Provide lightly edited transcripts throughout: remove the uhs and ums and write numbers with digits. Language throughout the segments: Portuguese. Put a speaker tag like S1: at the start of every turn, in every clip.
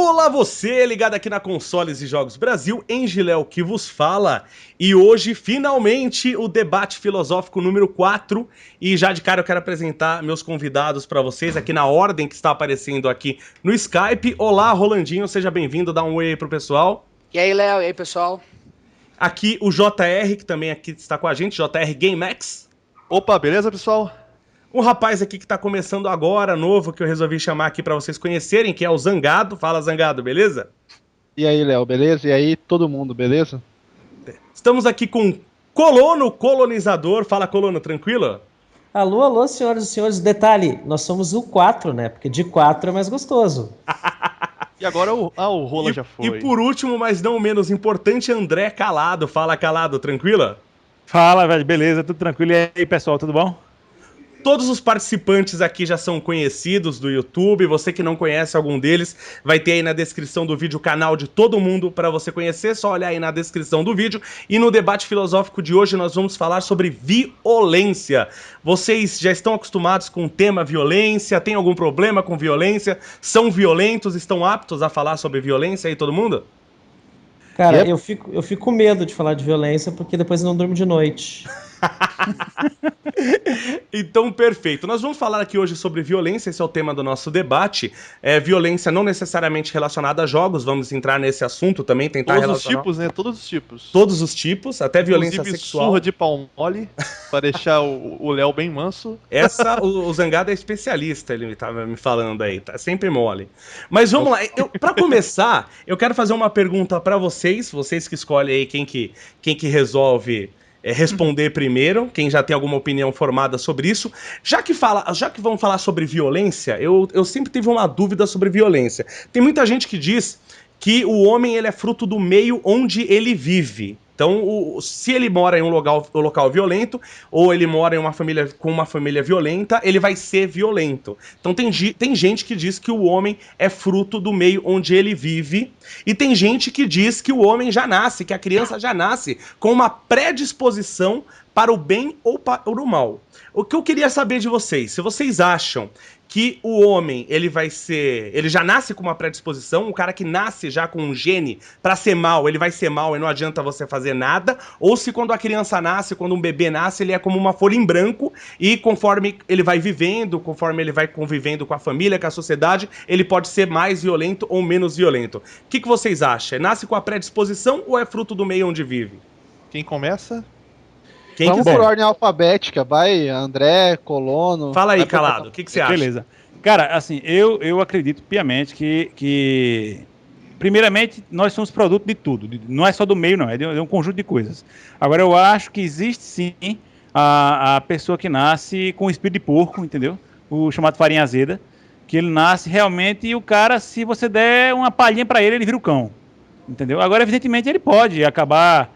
S1: Olá você, ligado aqui na Consoles e Jogos Brasil, Engiléu que vos fala. E hoje, finalmente, o debate filosófico número 4. E já de cara eu quero apresentar meus convidados para vocês aqui na ordem que está aparecendo aqui no Skype. Olá, Rolandinho, seja bem-vindo, dá um oi aí pro pessoal.
S2: E aí, Léo, e aí, pessoal?
S1: Aqui o JR, que também aqui está com a gente, JR GameX.
S3: Opa, beleza, pessoal?
S1: Um rapaz aqui que tá começando agora, novo, que eu resolvi chamar aqui pra vocês conhecerem, que é o Zangado. Fala, Zangado, beleza?
S4: E aí, Léo, beleza? E aí, todo mundo, beleza?
S1: Estamos aqui com Colono, colonizador. Fala, Colono, tranquilo?
S5: Alô, alô, senhoras e senhores. Detalhe, nós somos o 4, né? Porque de 4 é mais gostoso.
S3: E agora o Rola já foi.
S1: E por último, mas não menos importante, André Calado. Fala, Calado, tranquilo?
S6: Fala, velho, beleza? Tudo tranquilo? E aí, pessoal, tudo bom?
S1: Todos os participantes aqui já são conhecidos do YouTube. Você que não conhece algum deles, vai ter aí na descrição do vídeo o canal de todo mundo para você conhecer. Só olhar aí na descrição do vídeo. E no debate filosófico de hoje nós vamos falar sobre violência. Vocês já estão acostumados com o tema violência? Tem algum problema com violência? São violentos? Estão aptos a falar sobre violência aí, todo mundo?
S5: Cara, eu fico com medo de falar de violência porque depois eu não durmo de noite.
S1: Então, perfeito. Nós vamos falar aqui hoje sobre violência, esse é o tema do nosso debate. Violência não necessariamente relacionada a jogos, vamos entrar nesse assunto também, tentar
S3: Todos
S1: relacionar...
S3: os tipos, né? Todos os tipos.
S1: Todos os tipos, até violência
S3: Inclusive,
S1: sexual.
S3: surra de pau mole, pra deixar o Léo bem manso.
S1: O Zangado é especialista, ele tava me falando aí, tá sempre mole. Mas vamos lá, pra começar, eu quero fazer uma pergunta pra vocês que escolhem aí quem que resolve responder primeiro, quem já tem alguma opinião formada sobre isso. Já que vamos falar sobre violência, eu sempre tive uma dúvida sobre violência. Tem muita gente que diz que o homem ele é fruto do meio onde ele vive. Então, se ele mora em um local violento, ou ele mora em com uma família violenta, ele vai ser violento. Então, tem gente que diz que o homem é fruto do meio onde ele vive, e tem gente que diz que o homem já nasce, que a criança já nasce com uma predisposição para o bem ou para o mal. O que eu queria saber de vocês, se vocês acham que o homem, ele já nasce com uma predisposição, um cara que nasce já com um gene pra ser mal, ele vai ser mal e não adianta você fazer nada, ou se quando a criança nasce, quando um bebê nasce, ele é como uma folha em branco e conforme ele vai vivendo, conforme ele vai convivendo com a família, com a sociedade, ele pode ser mais violento ou menos violento. O que vocês acham? Nasce com a predisposição ou é fruto do meio onde vive?
S3: Quem começa?
S4: Vamos por ordem alfabética, vai, André, Colono...
S1: Fala aí, Calado, o que você acha?
S6: Beleza. Cara, assim, eu acredito piamente que primeiramente, nós somos produto de tudo. Não é só do meio, não, é de um conjunto de coisas. Agora, eu acho que existe, sim, a pessoa que nasce com o espírito de porco, entendeu? O chamado farinha azeda, que ele nasce realmente e o cara, se você der uma palhinha pra ele, ele vira o cão, entendeu? Agora, evidentemente, ele pode acabar...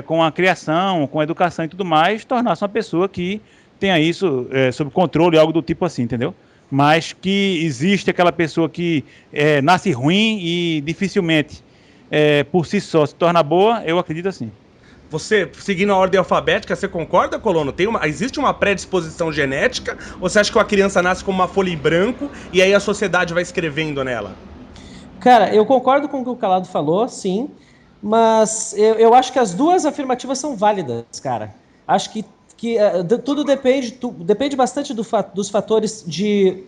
S6: com a criação, com a educação e tudo mais, tornar-se uma pessoa que tenha isso sob controle, algo do tipo assim, entendeu? Mas que existe aquela pessoa que nasce ruim e dificilmente, por si só, se torna boa, eu acredito assim.
S1: Você, seguindo a ordem alfabética, você concorda, Colono? Existe uma predisposição genética? Ou você acha que a criança nasce como uma folha em branco e aí a sociedade vai escrevendo nela?
S5: Cara, eu concordo com o que o Calado falou, sim. Mas eu acho que as duas afirmativas são válidas, cara. Acho que tudo depende bastante dos fatores de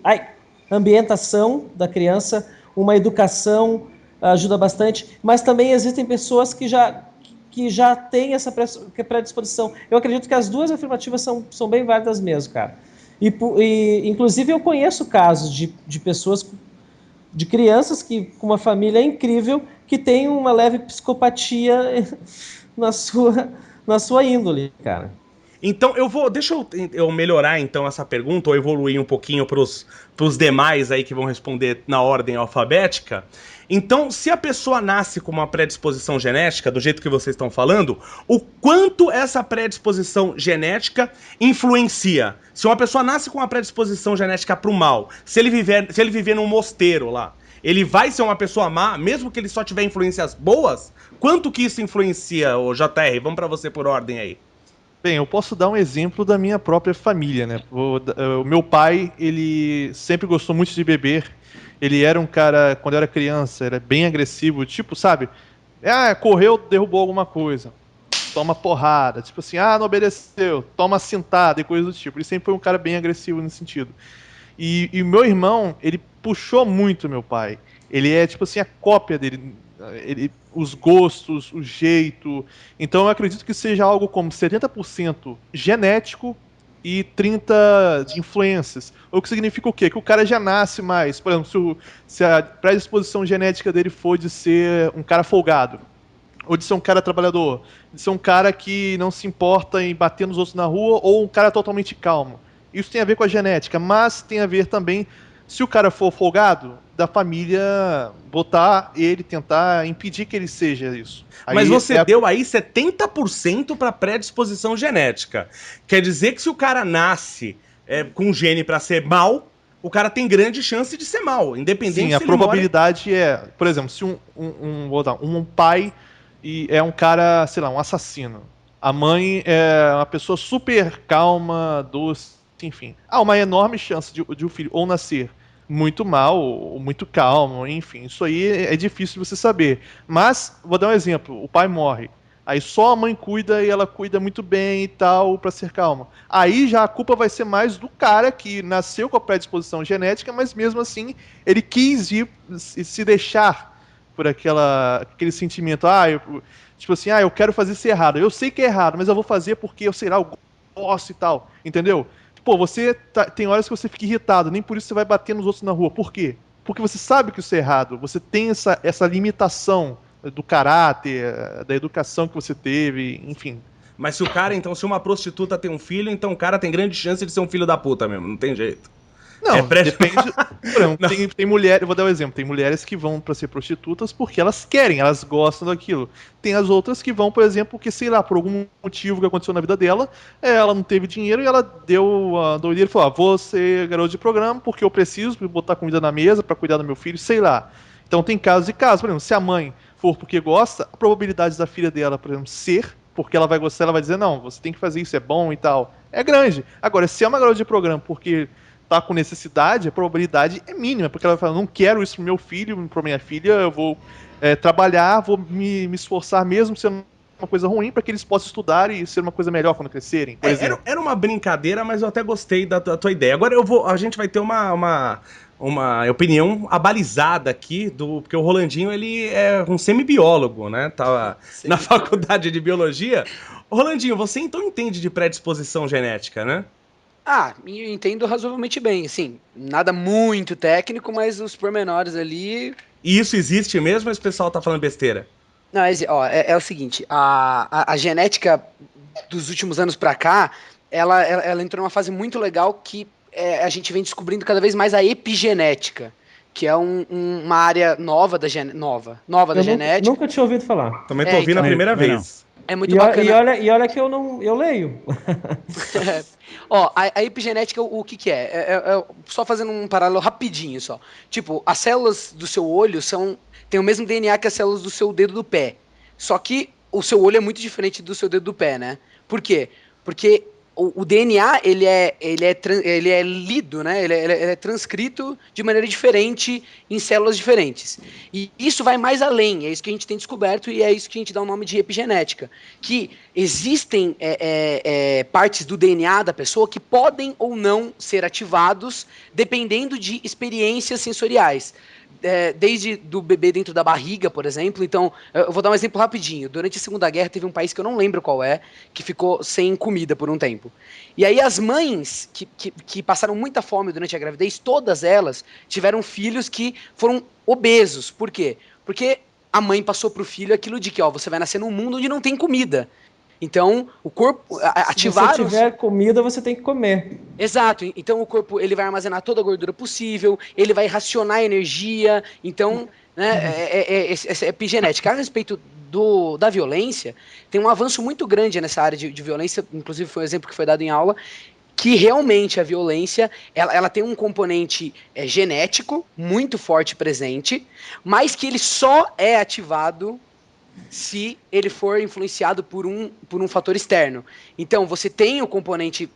S5: ambientação da criança, uma educação ajuda bastante, mas também existem pessoas que já têm essa predisposição. Eu acredito que as duas afirmativas são bem válidas mesmo, cara. Inclusive, eu conheço casos de pessoas... de crianças com uma família incrível que tem uma leve psicopatia na sua índole, cara.
S1: Então, deixa eu melhorar então essa pergunta, ou evoluir um pouquinho pros demais aí que vão responder na ordem alfabética. Então, se a pessoa nasce com uma predisposição genética, do jeito que vocês estão falando, o quanto essa predisposição genética influencia? Se uma pessoa nasce com uma predisposição genética pro mal, se ele viver num mosteiro lá, ele vai ser uma pessoa má, mesmo que ele só tiver influências boas? Quanto que isso influencia, ô JR? Vamos pra você por ordem aí.
S3: Bem, eu posso dar um exemplo da minha própria família, né? O meu pai, ele sempre gostou muito de beber. ele era um cara, quando eu era criança, era bem agressivo, tipo, sabe? Correu, derrubou alguma coisa. Toma porrada. Tipo assim, não obedeceu. Toma cintada e coisas do tipo. Ele sempre foi um cara bem agressivo nesse sentido. E meu irmão, ele puxou muito meu pai. Ele é, tipo assim, a cópia dele. Os gostos, o jeito. Então eu acredito que seja algo como 70% genético e 30% de influências. O que significa o quê? Que o cara já nasce mais. Por exemplo, se a predisposição genética dele for de ser um cara folgado, ou de ser um cara trabalhador, de ser um cara que não se importa em bater nos outros na rua, ou um cara totalmente calmo. Isso tem a ver com a genética, mas tem a ver também, se o cara for folgado, da família botar ele, tentar impedir que ele seja isso.
S1: Mas você deu aí 70% para predisposição genética. Quer dizer que se o cara nasce com um gene para ser mal, o cara tem grande chance de ser mal, independente.
S3: Sim, a probabilidade por exemplo, se um pai é um cara, sei lá, um assassino. A mãe é uma pessoa super calma, doce, enfim. Há uma enorme chance de o filho ou nascer muito mal, ou muito calmo, enfim. Isso aí é difícil de você saber. Mas, vou dar um exemplo. O pai morre. Aí só a mãe cuida e ela cuida muito bem e tal, pra ser calma. Aí já a culpa vai ser mais do cara que nasceu com a predisposição genética, mas mesmo assim ele quis se deixar por aquele sentimento. Tipo assim, eu quero fazer isso errado. Eu sei que é errado, mas eu vou fazer porque eu gosto e tal. Entendeu? Pô, tem horas que você fica irritado, nem por isso você vai bater nos outros na rua. Por quê? Porque você sabe que isso é errado. Você tem essa limitação do caráter, da educação que você teve, enfim.
S1: Mas se uma prostituta tem um filho, então o cara tem grande chance de ser um filho da puta mesmo, não tem jeito.
S3: Não, depende. Por exemplo, tem mulheres, eu vou dar um exemplo, tem mulheres que vão pra ser prostitutas porque elas querem, elas gostam daquilo. Tem as outras que vão, por exemplo, porque, sei lá, por algum motivo que aconteceu na vida dela, ela não teve dinheiro e ela deu a doideira e falou: vou ser garoto de programa porque eu preciso botar comida na mesa pra cuidar do meu filho, sei lá. Então tem casos e casos. Por exemplo, se a mãe for porque gosta, a probabilidade da filha dela, por exemplo, ser porque ela vai gostar, ela vai dizer: não, você tem que fazer isso, é bom e tal. É grande. Agora, se é uma garota de programa porque tá com necessidade, a probabilidade é mínima, porque ela vai falar: não quero isso pro meu filho, pra minha filha, eu vou trabalhar, vou me esforçar mesmo sendo uma coisa ruim para que eles possam estudar e ser uma coisa melhor quando crescerem, por exemplo.
S1: Era uma brincadeira, mas eu até gostei da tua ideia. Agora a gente vai ter uma opinião abalizada aqui, porque o Rolandinho, ele é um semibiólogo, né? Tava na faculdade de biologia. Rolandinho, você então entende de predisposição genética, né?
S2: Eu entendo razoavelmente bem, assim, nada muito técnico, mas os pormenores ali...
S1: E isso existe mesmo ou esse pessoal tá falando besteira?
S2: Não, é o seguinte, a genética dos últimos anos pra cá, ela entrou numa fase muito legal que a gente vem descobrindo cada vez mais a epigenética, que é uma área nova da genética.
S5: Nunca tinha ouvido falar.
S1: Também tô ouvindo a primeira vez.
S2: É muito bacana.
S5: E olha que eu leio.
S2: A epigenética, o que é? Só fazendo um paralelo rapidinho só. Tipo, as células do seu olho têm o mesmo DNA que as células do seu dedo do pé. Só que o seu olho é muito diferente do seu dedo do pé, né? Por quê? Porque o DNA, ele é lido, né? Ele é transcrito de maneira diferente em células diferentes. E isso vai mais além, é isso que a gente tem descoberto e é isso que a gente dá o nome de epigenética. Que existem partes do DNA da pessoa que podem ou não ser ativados dependendo de experiências sensoriais. Desde do bebê dentro da barriga, por exemplo. Então, eu vou dar um exemplo rapidinho. Durante a Segunda Guerra teve um país que eu não lembro qual que ficou sem comida por um tempo. E aí as mães que passaram muita fome durante a gravidez, todas elas tiveram filhos que foram obesos. Por quê? Porque a mãe passou pro filho aquilo de que você vai nascer num mundo onde não tem comida. Então, o corpo ativar...
S5: Se você tiver comida, você tem que comer.
S2: Exato. Então, o corpo ele vai armazenar toda a gordura possível, ele vai racionar energia. Então, essa epigenética. A respeito da violência, tem um avanço muito grande nessa área de violência, inclusive foi um exemplo que foi dado em aula, que realmente a violência ela tem um componente genético muito forte presente, mas que ele só é ativado se ele for influenciado por um fator externo. Então, você tem o componente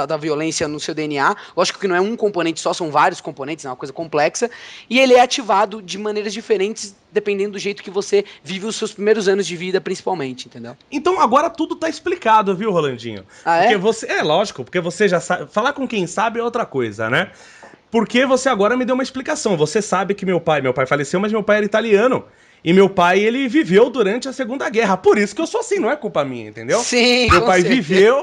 S2: da violência no seu DNA, lógico que não é um componente só, são vários componentes, é uma coisa complexa, e ele é ativado de maneiras diferentes, dependendo do jeito que você vive os seus primeiros anos de vida, principalmente, entendeu?
S1: Então agora tudo tá explicado, viu, Rolandinho?
S2: Ah,
S1: porque
S2: é?
S1: você. É lógico, porque você já sabe. Falar com quem sabe é outra coisa, né? Porque você agora me deu uma explicação. Você sabe que meu pai faleceu, mas meu pai era italiano. E meu pai, ele viveu durante a Segunda Guerra. Por isso que eu sou assim, não é culpa minha, entendeu?
S2: Sim,
S1: Meu
S2: com
S1: pai
S2: certeza.
S1: viveu.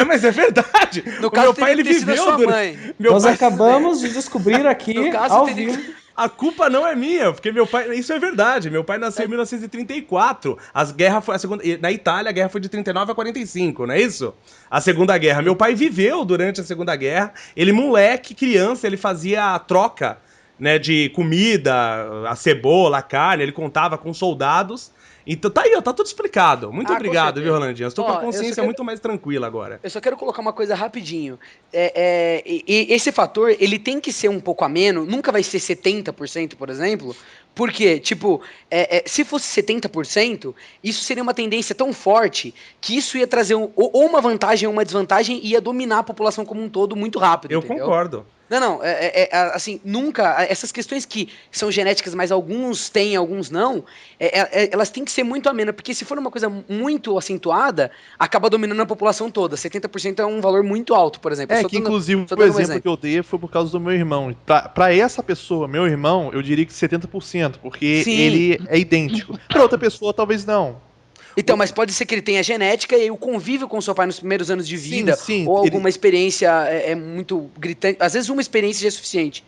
S1: Mas é verdade.
S2: No
S1: O
S2: caso,
S1: meu pai, ele
S2: teria sido a
S1: viveu
S2: sua
S1: durante.
S2: mãe.
S1: Meu
S5: Nós
S1: pai...
S5: acabamos de descobrir aqui,
S2: No caso,
S5: ao
S2: teria-
S5: vivo.
S1: A culpa não é minha, porque meu pai. Isso é verdade. Meu pai nasceu em 1934. As guerras foi a segunda. Na Itália, a guerra foi de 39 a 45, não é isso? A Segunda Guerra. Meu pai viveu durante a Segunda Guerra. Ele, moleque, criança, ele fazia a troca, né, de comida, a cebola, a carne, ele contava com soldados. Então tá aí, ó, tá tudo explicado. Muito
S2: Com
S1: obrigado,
S2: certeza.
S1: viu, Rolandinho? Estou com a
S2: Ó, eu só
S1: consciência
S2: quero-
S1: muito mais tranquila agora.
S2: Eu só quero colocar uma coisa rapidinho. Esse fator, ele tem que ser um pouco ameno, nunca vai ser 70%, por exemplo, porque, tipo, se fosse 70%, isso seria uma tendência tão forte que isso ia trazer ou uma vantagem ou uma desvantagem e ia dominar a população como um todo muito rápido,
S1: Eu
S2: entendeu?
S1: concordo.
S2: Não, assim, nunca, essas questões que são genéticas, mas alguns têm, alguns não, elas têm que ser muito amenas, porque se for uma coisa muito acentuada, acaba dominando a população toda. 70% é um valor muito alto, por exemplo.
S3: Que inclusive
S2: só
S3: o
S2: dando um
S3: exemplo que eu dei foi por causa do meu irmão. Pra essa pessoa, meu irmão, eu diria que 70%, porque
S2: Sim.
S3: ele é idêntico. Pra outra pessoa, talvez não.
S2: Então, mas pode ser que ele tenha genética e o convívio com seu pai nos primeiros anos de vida,
S3: Sim,
S2: ou alguma experiência muito gritante. Às vezes uma experiência já é suficiente.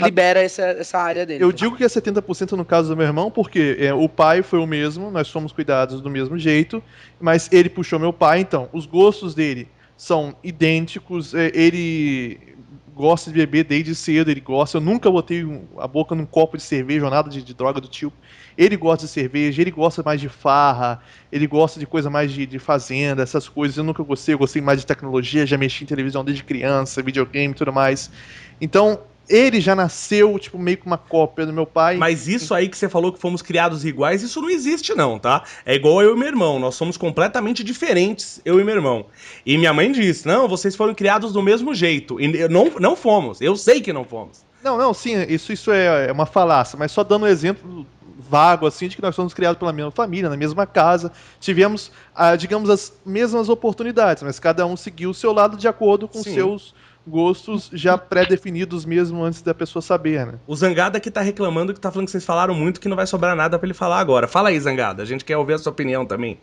S2: Libera essa área dele.
S3: Eu digo que é 70% no caso do meu irmão, porque o pai foi o mesmo, nós fomos cuidados do mesmo jeito, mas ele puxou meu pai, então os gostos dele são idênticos, ele gosta de beber desde cedo, ele gosta, eu nunca botei a boca num copo de cerveja ou nada de droga do tipo. Ele gosta de cerveja, ele gosta mais de farra, ele gosta de coisa mais de fazenda, essas coisas. Eu nunca gostei, eu gostei mais de tecnologia, já mexi em televisão desde criança, videogame e tudo mais. Então, ele já nasceu, tipo, meio que uma cópia do meu pai.
S1: Mas isso aí que você falou que fomos criados iguais, isso não existe não, tá? É igual eu e meu irmão, nós somos completamente diferentes, eu e meu irmão. E minha mãe disse, não, vocês foram criados do mesmo jeito. E não fomos, eu sei que não fomos.
S3: Não, sim, isso é uma falácia, mas só dando um exemplo vago, assim, de que nós somos criados pela mesma família, na mesma casa, tivemos, digamos, as mesmas oportunidades, mas cada um seguiu o seu lado de acordo com seus gostos já pré-definidos mesmo antes da pessoa saber, né?
S1: O Zangada que tá reclamando, que tá falando que vocês falaram muito, que não vai sobrar nada pra ele falar agora. Fala aí, Zangada, a gente quer ouvir a sua opinião também.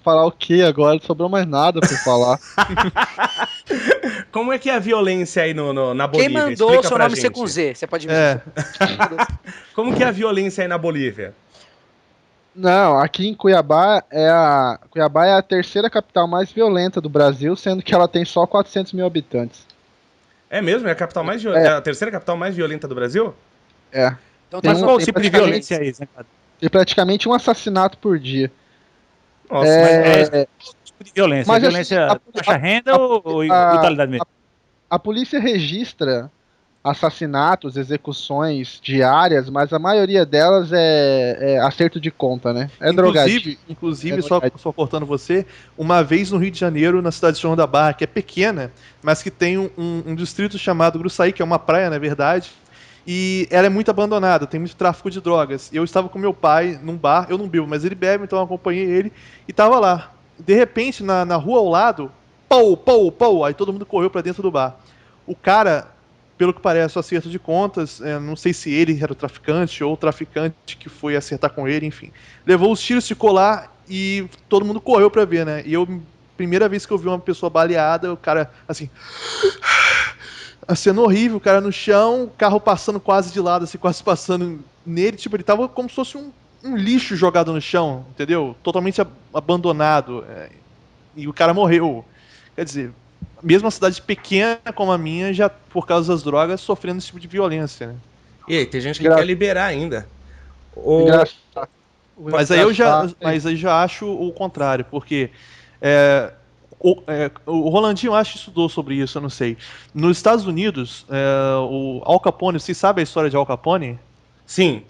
S4: Falar o quê agora? Não sobrou mais nada pra falar.
S1: Como é que é a violência aí na Bolívia?
S2: Quem mandou
S1: Explica
S2: seu
S1: pra
S2: nome
S1: gente.
S2: ser com Z? Você pode me
S1: Como que é a violência aí na Bolívia?
S4: Não, aqui em Cuiabá Cuiabá é a terceira capital mais violenta do Brasil, sendo que ela tem só 400 mil habitantes.
S1: É mesmo? É a capital mais é a terceira capital mais violenta do Brasil?
S4: É.
S2: Então,
S6: Mas
S2: tá
S6: qual o
S2: bom.
S6: tipo de violência é esse, né, cara?
S4: Tem praticamente um assassinato por dia.
S1: Nossa,
S6: Tipo de violência?
S4: Mas,
S6: Violência
S4: assim,
S6: baixa renda ou brutalidade mesmo?
S4: A polícia registra assassinatos, execuções diárias, mas a maioria delas é acerto de conta, né? É drogadinho.
S3: Inclusive, só cortando você, uma vez no Rio de Janeiro, na cidade de João da Barra, que é pequena, mas que tem um distrito chamado Gruçaí, que é uma praia, na verdade, e ela é muito abandonada, tem muito tráfico de drogas. E eu estava com meu pai num bar, eu não bebo, mas ele bebe, então eu acompanhei ele, e estava lá. De repente, na rua ao lado, pou, aí todo mundo correu para dentro do bar. O cara, pelo que parece, o acerto de contas, não sei se ele era o traficante ou o traficante que foi acertar com ele, enfim. Levou os tiros, ficou lá e todo mundo correu pra ver, né? E primeira vez que eu vi uma pessoa baleada, o cara, assim, a cena horrível, o cara no chão, o carro passando quase de lado, assim, quase passando nele, tipo, ele tava como se fosse um lixo jogado no chão, entendeu? Totalmente abandonado. E o cara morreu. Quer dizer, mesmo uma cidade pequena como a minha, já por causa das drogas, sofrendo esse tipo de violência, né?
S1: E aí, tem gente que quer liberar ainda.
S3: Mas aí eu já acho o contrário, porque o Rolandinho acho que estudou sobre isso, eu não sei. Nos Estados Unidos, o Al Capone, vocês sabem a história de Al Capone?
S1: Sim.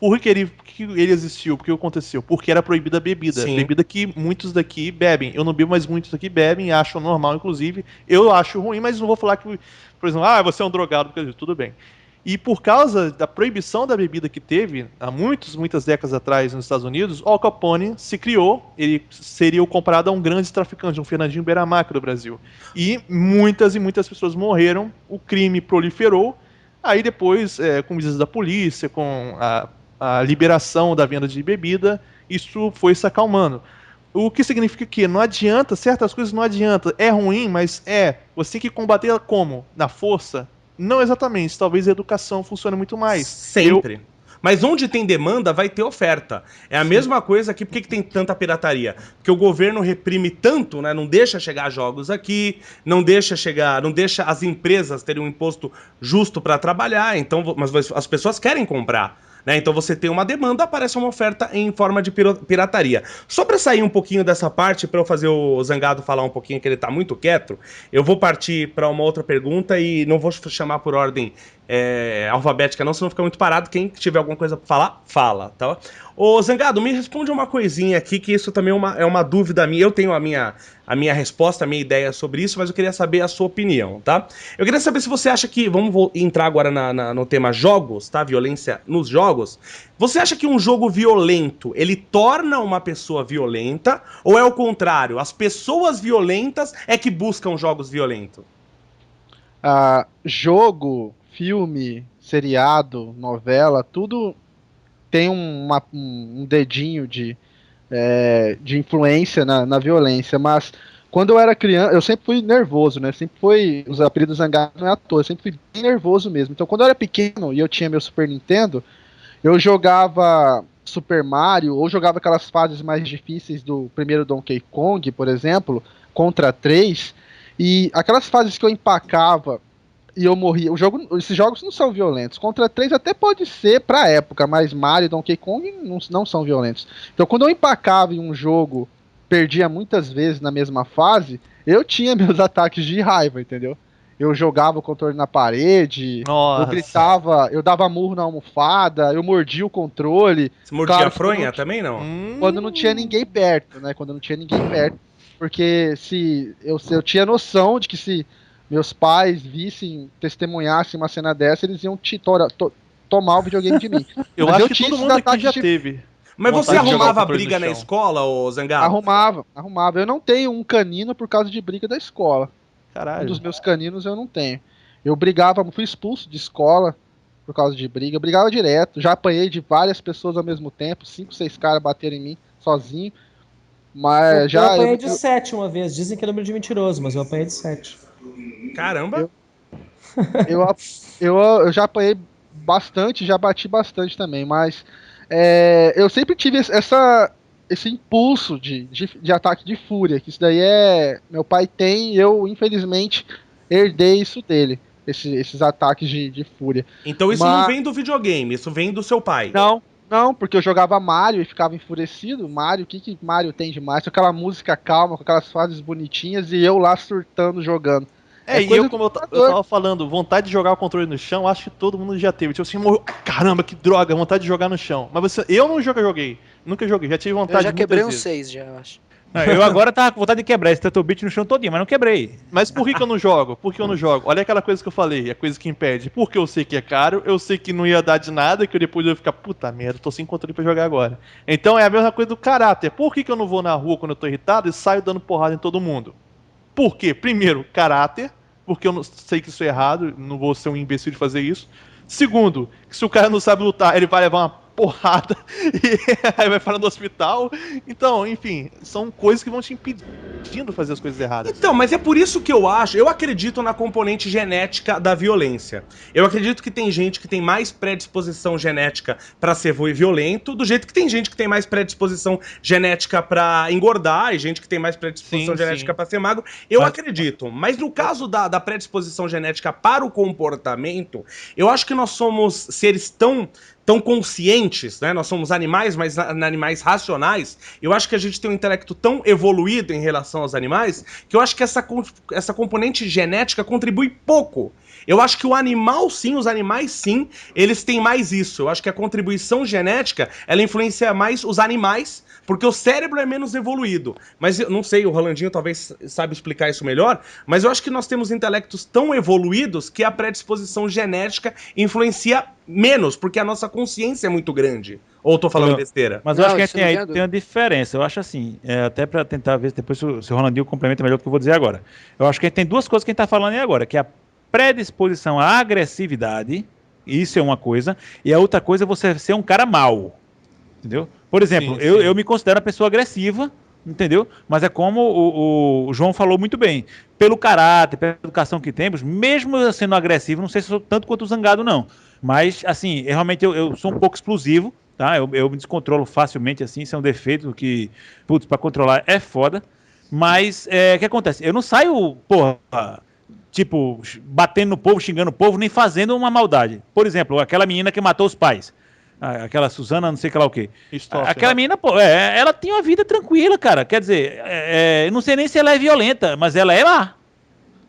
S3: Por que ele existiu? Por que aconteceu? Porque era proibida a bebida.
S1: Sim.
S3: Bebida que muitos daqui bebem. Eu não bebo, mas muitos daqui bebem, acham normal, inclusive. Eu acho ruim, mas não vou falar que, por exemplo, você é um drogado, porque tudo bem. E por causa da proibição da bebida que teve, há muitas décadas atrás nos Estados Unidos, o Al Capone se criou, ele seria comparado a um grande traficante, um Fernandinho Beiramar do Brasil. E muitas pessoas morreram, o crime proliferou, aí depois, com medidas da polícia, com a liberação da venda de bebida, isso foi se acalmando. O que significa que não adianta, certas coisas não adianta, é ruim, mas você tem que combater como? Na força? Não exatamente, talvez a educação funcione muito mais.
S1: Sempre. Mas onde tem demanda, vai ter oferta. É a mesma coisa aqui, por que tem tanta pirataria? Porque o governo reprime tanto, né? Não deixa chegar jogos aqui, não deixa as empresas terem um imposto justo para trabalhar, então, mas as pessoas querem comprar. Né? Então você tem uma demanda, aparece uma oferta em forma de pirataria. Só para sair um pouquinho dessa parte, para eu fazer o Zangado falar um pouquinho, que ele tá muito quieto, eu vou partir para uma outra pergunta e não vou chamar por ordem alfabética não, senão fica muito parado. Quem tiver alguma coisa para falar, fala, tá? Ô Zangado, me responde uma coisinha aqui, que isso também é uma dúvida minha. Eu tenho a minha resposta, a minha ideia sobre isso, mas eu queria saber a sua opinião, tá? Eu queria saber se você acha que, vamos entrar agora no tema jogos, tá? Violência nos jogos. Você acha que um jogo violento, ele torna uma pessoa violenta, ou é o contrário? As pessoas violentas é que buscam jogos violentos?
S4: Jogo, filme, seriado, novela, tudo tem um dedinho de influência na violência, mas quando eu era criança, eu sempre fui nervoso, né? Os apelidos Zangados não é à toa, eu sempre fui bem nervoso mesmo. Então quando eu era pequeno e eu tinha meu Super Nintendo, eu jogava Super Mario, ou jogava aquelas fases mais difíceis do primeiro Donkey Kong, por exemplo, contra 3, e aquelas fases que eu empacava e eu morria. Esses jogos não são violentos. Contra 3 até pode ser pra época, mas Mario e Donkey Kong não são violentos. Então quando eu empacava em um jogo, perdia muitas vezes na mesma fase, eu tinha meus ataques de raiva, entendeu? Eu jogava o controle na parede,
S3: Nossa.
S4: eu gritava, eu dava murro na almofada, eu mordia o controle.
S1: Você mordia a fronha também, não?
S4: Quando não tinha ninguém perto, né? Quando não tinha ninguém perto. Porque se eu tinha noção de que se meus pais vissem, testemunhassem uma cena dessa, eles iam tomar o videogame de mim.
S3: Eu
S4: Mas
S3: acho
S4: eu
S3: que
S4: tinha
S3: todo
S4: esses
S3: mundo aqui
S4: ataques
S3: já
S4: de-
S3: teve.
S1: Mas você
S3: Vontade de jogar o
S1: arrumava
S3: controle
S1: briga
S3: no
S1: na
S3: chão.
S1: escola, ô Zangado?
S4: Arrumava. Eu não tenho um canino por causa de briga da escola. Um
S3: Caralho.
S4: dos meus caninos eu não tenho. Eu brigava, fui expulso de escola por causa de briga. Eu brigava direto. Já apanhei de várias pessoas ao mesmo tempo. 5, 6 caras bateram em mim sozinho. Mas
S5: Eu apanhei de 7 uma vez. Dizem que é número de mentiroso, mas eu apanhei de 7.
S1: Caramba!
S4: eu já apanhei bastante, já bati bastante também. Mas eu sempre tive esse impulso de ataque de fúria. Que isso daí meu pai tem, eu infelizmente herdei isso dele. Esses ataques de fúria.
S1: Então isso não vem do videogame, isso vem do seu pai.
S4: Não, porque eu jogava Mario e ficava enfurecido. Mario, o que Mario tem demais? Com aquela música calma, com aquelas fases bonitinhas e eu lá surtando, jogando.
S3: E eu, como eu tava falando, vontade de jogar o controle no chão, acho que todo mundo já teve. Tipo assim, caramba, que droga, vontade de jogar no chão. Mas eu nunca joguei, já tive vontade.
S2: Eu já quebrei uns
S3: vezes.
S2: 6, já, eu acho.
S6: Não, eu agora tava com vontade de quebrar esse Tetrobit no chão todinho, mas não quebrei.
S3: Mas por que eu não jogo? Por que eu não jogo? Olha aquela coisa que eu falei, a coisa que impede. Porque eu sei que é caro, eu sei que não ia dar de nada, que eu depois ia ficar, puta merda, tô sem controle pra jogar agora. Então é a mesma coisa do caráter. Por que eu não vou na rua quando eu tô irritado e saio dando porrada em todo mundo? Por quê? Primeiro, caráter, porque eu não sei que isso é errado, não vou ser um imbecil de fazer isso. Segundo, que se o cara não sabe lutar, ele vai levar uma porrada e aí vai parar no hospital. Então, enfim, são coisas que vão te impedindo de fazer as coisas erradas.
S1: Então, mas é por isso que eu acredito na componente genética da violência. Eu acredito que tem gente que tem mais predisposição genética pra ser violento, do jeito que tem gente que tem mais predisposição genética pra engordar e gente que tem mais predisposição genética pra ser magro. Eu acredito, mas no caso da predisposição genética para o comportamento, eu acho que nós somos seres tão tão conscientes, né? Nós somos animais, mas animais racionais. Eu acho que a gente tem um intelecto tão evoluído em relação aos animais que eu acho que essa componente genética contribui pouco. Eu acho que o animal, sim, os animais, sim, eles têm mais isso. Eu acho que a contribuição genética, ela influencia mais os animais, porque o cérebro é menos evoluído. Mas eu não sei, o Rolandinho talvez saiba explicar isso melhor, mas eu acho que nós temos intelectos tão evoluídos que a predisposição genética influencia menos, porque a nossa consciência é muito grande. Ou eu tô falando besteira?
S6: Mas eu acho que a gente tem uma diferença. Eu acho assim, até para tentar ver depois se o Ronaldinho complementa melhor o que eu vou dizer agora. Eu acho que a gente tem duas coisas que a gente tá falando aí agora, que é a predisposição à agressividade, isso é uma coisa, e a outra coisa é você ser um cara mau, entendeu? Por exemplo, sim. Eu me considero uma pessoa agressiva, entendeu? Mas é como o João falou muito bem, pelo caráter, pela educação que temos, mesmo eu sendo agressivo, não sei se sou tanto quanto o zangado não, mas assim, realmente eu sou um pouco explosivo, tá? Eu me descontrolo facilmente, assim, isso é um defeito que, putz, pra controlar é foda, mas o que acontece? Eu não saio, porra, tipo, batendo no povo, xingando o povo, nem fazendo uma maldade. Por exemplo, aquela menina que matou os pais. Aquela Suzana, não sei que lá o quê. Aquela menina, pô, ela tinha uma vida tranquila, cara. Quer dizer, eu não sei nem se ela é violenta, mas ela é má.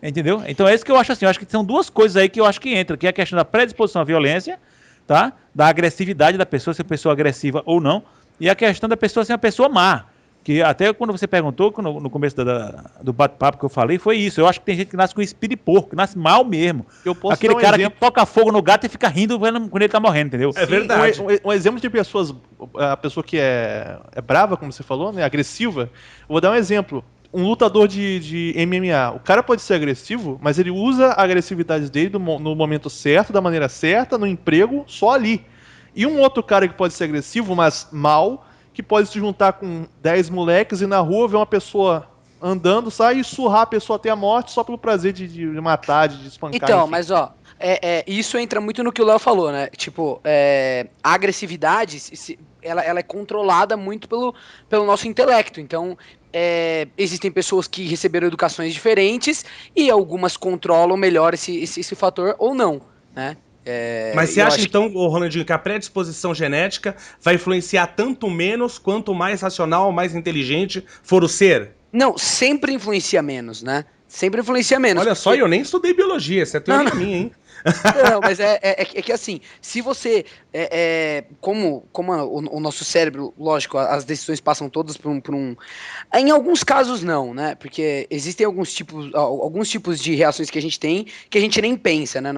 S6: Entendeu? Então é isso que eu acho assim. Eu acho que são duas coisas aí que eu acho que entra, que é a questão da predisposição à violência, tá? Da agressividade da pessoa, se a pessoa é agressiva ou não, e a questão da pessoa ser uma pessoa má. Que até quando você perguntou, no começo do bate-papo que eu falei, foi isso. Eu acho que tem gente que nasce com espírito de porco, que nasce mal mesmo. Aquele cara que toca fogo no gato e fica rindo quando ele tá morrendo, entendeu?
S3: É verdade. Um exemplo de pessoas, a pessoa que é brava, como você falou, né, agressiva. Eu vou dar um exemplo. Um lutador de MMA. O cara pode ser agressivo, mas ele usa a agressividade dele no momento certo, da maneira certa, no emprego, só ali. E um outro cara que pode ser agressivo, mas mal, que pode se juntar com 10 moleques e na rua ver uma pessoa andando, sai e surrar a pessoa até a morte só pelo prazer de matar, de espancar.
S2: Então,
S3: enfim.
S2: mas ó, isso entra muito no que o Léo falou, né? Tipo, a agressividade, ela é controlada muito pelo nosso intelecto. Então, existem pessoas que receberam educações diferentes e algumas controlam melhor esse fator ou não, né?
S1: Mas você acha então, Ronaldinho, que a predisposição genética vai influenciar tanto menos quanto mais racional, mais inteligente for o ser?
S2: Não, sempre influencia menos, né? Sempre influencia menos.
S1: Olha só, eu nem estudei biologia, essa é teoria minha, hein?
S2: Não, mas é que assim, se você. Como o nosso cérebro, lógico, as decisões passam todas por um. Em alguns casos, não, né? Porque existem alguns tipos de reações que a gente tem que a gente nem pensa, né?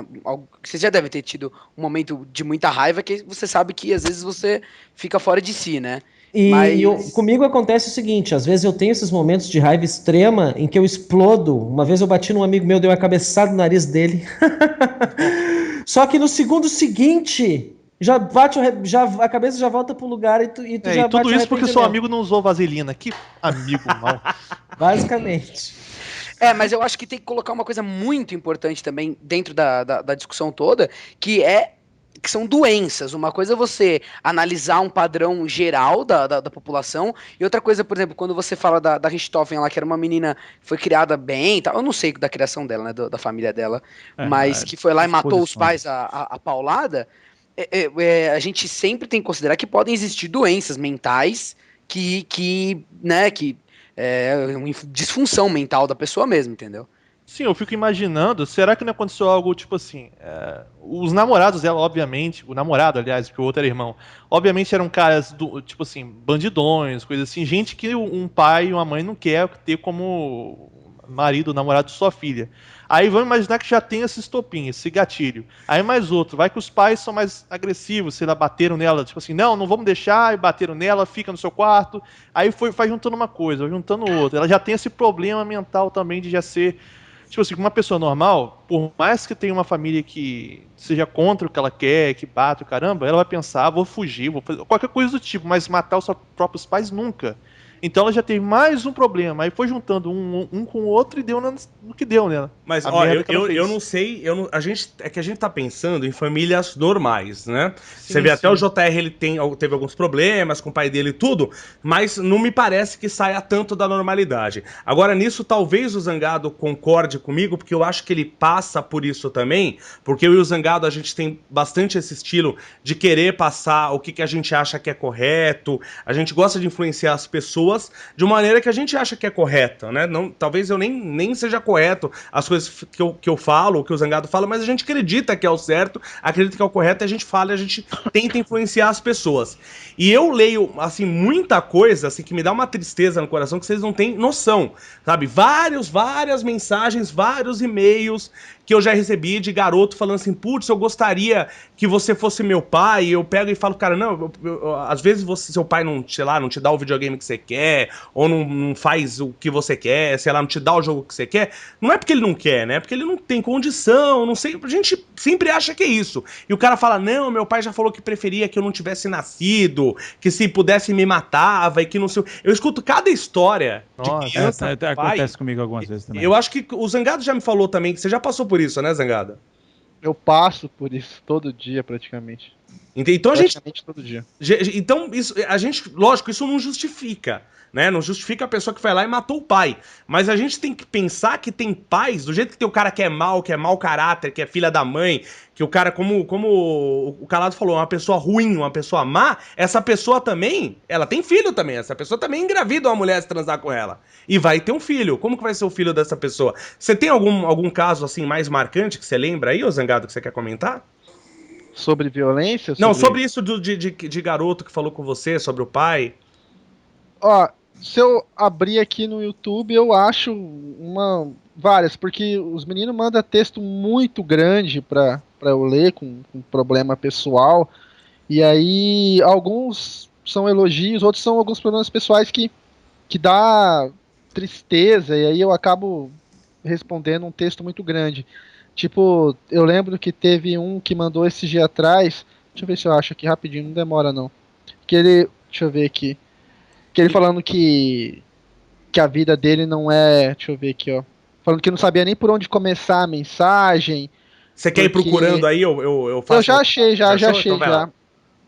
S2: Você já deve ter tido um momento de muita raiva que você sabe que às vezes você fica fora de si, né?
S5: Comigo acontece o seguinte, às vezes eu tenho esses momentos de raiva extrema em que eu explodo. Uma vez eu bati num amigo meu, dei uma cabeçada no nariz dele. Só que no segundo seguinte, a cabeça já volta pro lugar e tu já
S3: e tudo isso porque seu amigo não usou vaselina. Que amigo mal.
S5: Basicamente.
S2: Mas eu acho que tem que colocar uma coisa muito importante também dentro da discussão toda, que são doenças. Uma coisa é você analisar um padrão geral da população, e outra coisa, por exemplo, quando você fala da Richthofen lá, que era uma menina que foi criada bem, eu não sei da criação dela, né, da família dela, mas que foi lá e matou os pais a paulada, a gente sempre tem que considerar que podem existir doenças mentais que uma disfunção mental da pessoa mesmo, entendeu?
S3: Sim, eu fico imaginando, será que não aconteceu algo tipo assim? Os namorados dela, obviamente, o namorado, aliás, porque o outro era irmão, obviamente eram caras, tipo assim, bandidões, coisas assim, gente que um pai e uma mãe não quer ter como marido, namorado de sua filha. Aí vamos imaginar que já tem esse estopim, esse gatilho. Aí mais outro, vai que os pais são mais agressivos, sei lá, bateram nela, tipo assim, não vamos deixar, e bateram nela, fica no seu quarto. Aí vai juntando uma coisa, vai juntando outra. Ela já tem esse problema mental também de já ser. Tipo assim, uma pessoa normal, por mais que tenha uma família que seja contra o que ela quer, que bate o caramba, ela vai pensar, vou fugir, vou fazer qualquer coisa do tipo, mas matar os seus próprios pais nunca. Então ela já teve mais um problema. Aí foi juntando um com o outro e deu no que deu, né?
S1: Mas,
S3: A
S1: ó,
S3: merda que ela
S1: eu
S3: fez.
S1: não sei, é que a gente tá pensando em famílias normais, né?
S3: Sim,
S1: Você vê até
S3: sim.
S1: o JR, teve alguns problemas com o pai dele e tudo, mas não me parece que saia tanto da normalidade. Agora, nisso, talvez o Zangado concorde comigo, porque eu acho que ele passa por isso também, porque eu e o Zangado, a gente tem bastante esse estilo de querer passar o que a gente acha que é correto, a gente gosta de influenciar as pessoas de uma maneira que a gente acha que é correta, né? Não, talvez eu nem seja correto as coisas que eu falo, que o Zangado fala, mas a gente acredita que é o certo, acredita que é o correto, e a gente fala e a gente tenta influenciar as pessoas. E eu leio, assim, muita coisa, assim, que me dá uma tristeza no coração que vocês não têm noção, sabe? Várias mensagens, vários e-mails que eu já recebi de garoto falando assim, putz, eu gostaria que você fosse meu pai, e eu pego e falo, cara, não, às vezes seu pai não, sei lá, não te dá o videogame que você quer, ou não faz o que você quer, sei lá, não te dá o jogo que você quer, não é porque ele não quer, né? É porque ele não tem condição, não sei, a gente sempre acha que é isso. E o cara fala, não, meu pai já falou que preferia que eu não tivesse nascido, que se pudesse me matava, e que não sei... Eu escuto cada história de
S3: Nossa.
S1: criança, pai.
S6: Acontece comigo algumas vezes também.
S1: Eu acho que o Zangado já me falou também, que você já passou por isso, né, Zangado?
S4: Eu passo por isso todo dia, praticamente.
S1: Então a gente
S4: Praticamente todo dia.
S1: Então, isso, a gente, lógico, isso não justifica, né? Não justifica a pessoa que foi lá e matou o pai. Mas a gente tem que pensar que tem pais, do jeito que tem o cara que é mau caráter, que é filha da mãe, que o cara, como o Calado falou, uma pessoa ruim, uma pessoa má, essa pessoa também, ela tem filho também. Essa pessoa também engravida uma mulher se transar com ela. E vai ter um filho. Como que vai ser o filho dessa pessoa? Você tem algum caso, assim, mais marcante que você lembra aí, ô Zangado, que você quer comentar?
S4: Sobre violência?
S1: Não, sobre isso de garoto que falou com você, sobre o pai.
S4: Ó, se eu abrir aqui no YouTube, eu acho várias, porque os meninos mandam texto muito grande pra eu ler, com problema pessoal, e aí alguns são elogios, outros são alguns problemas pessoais que dá tristeza, e aí eu acabo respondendo um texto muito grande. Tipo, eu lembro que teve um que mandou esse dia atrás, deixa eu ver se eu acho aqui rapidinho, não demora não, que ele, deixa eu ver aqui, que ele falando que a vida dele não é. Deixa eu ver aqui, ó. Falando que não sabia nem por onde começar a mensagem.
S1: Você quer ir procurando aí? Eu faço.
S4: Eu já achei, já achei
S1: então vai lá.
S4: já.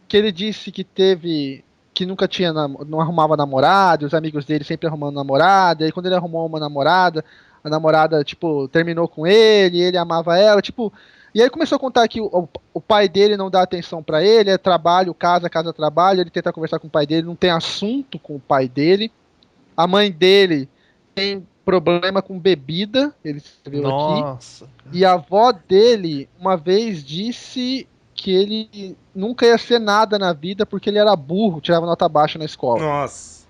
S4: Que ele disse que teve. Que nunca tinha. Não arrumava namorada, os amigos dele sempre arrumando namorada. E quando ele arrumou uma namorada, a namorada, tipo, terminou com ele amava ela, tipo. E aí começou a contar que o pai dele não dá atenção pra ele, é trabalho, casa, trabalho. Ele tenta conversar com o pai dele, não tem assunto com o pai dele. A mãe dele tem problema com bebida, ele escreveu
S3: Nossa.
S4: aqui. E a avó dele uma vez disse que ele nunca ia ser nada na vida porque ele era burro, tirava nota baixa na escola.
S1: Nossa.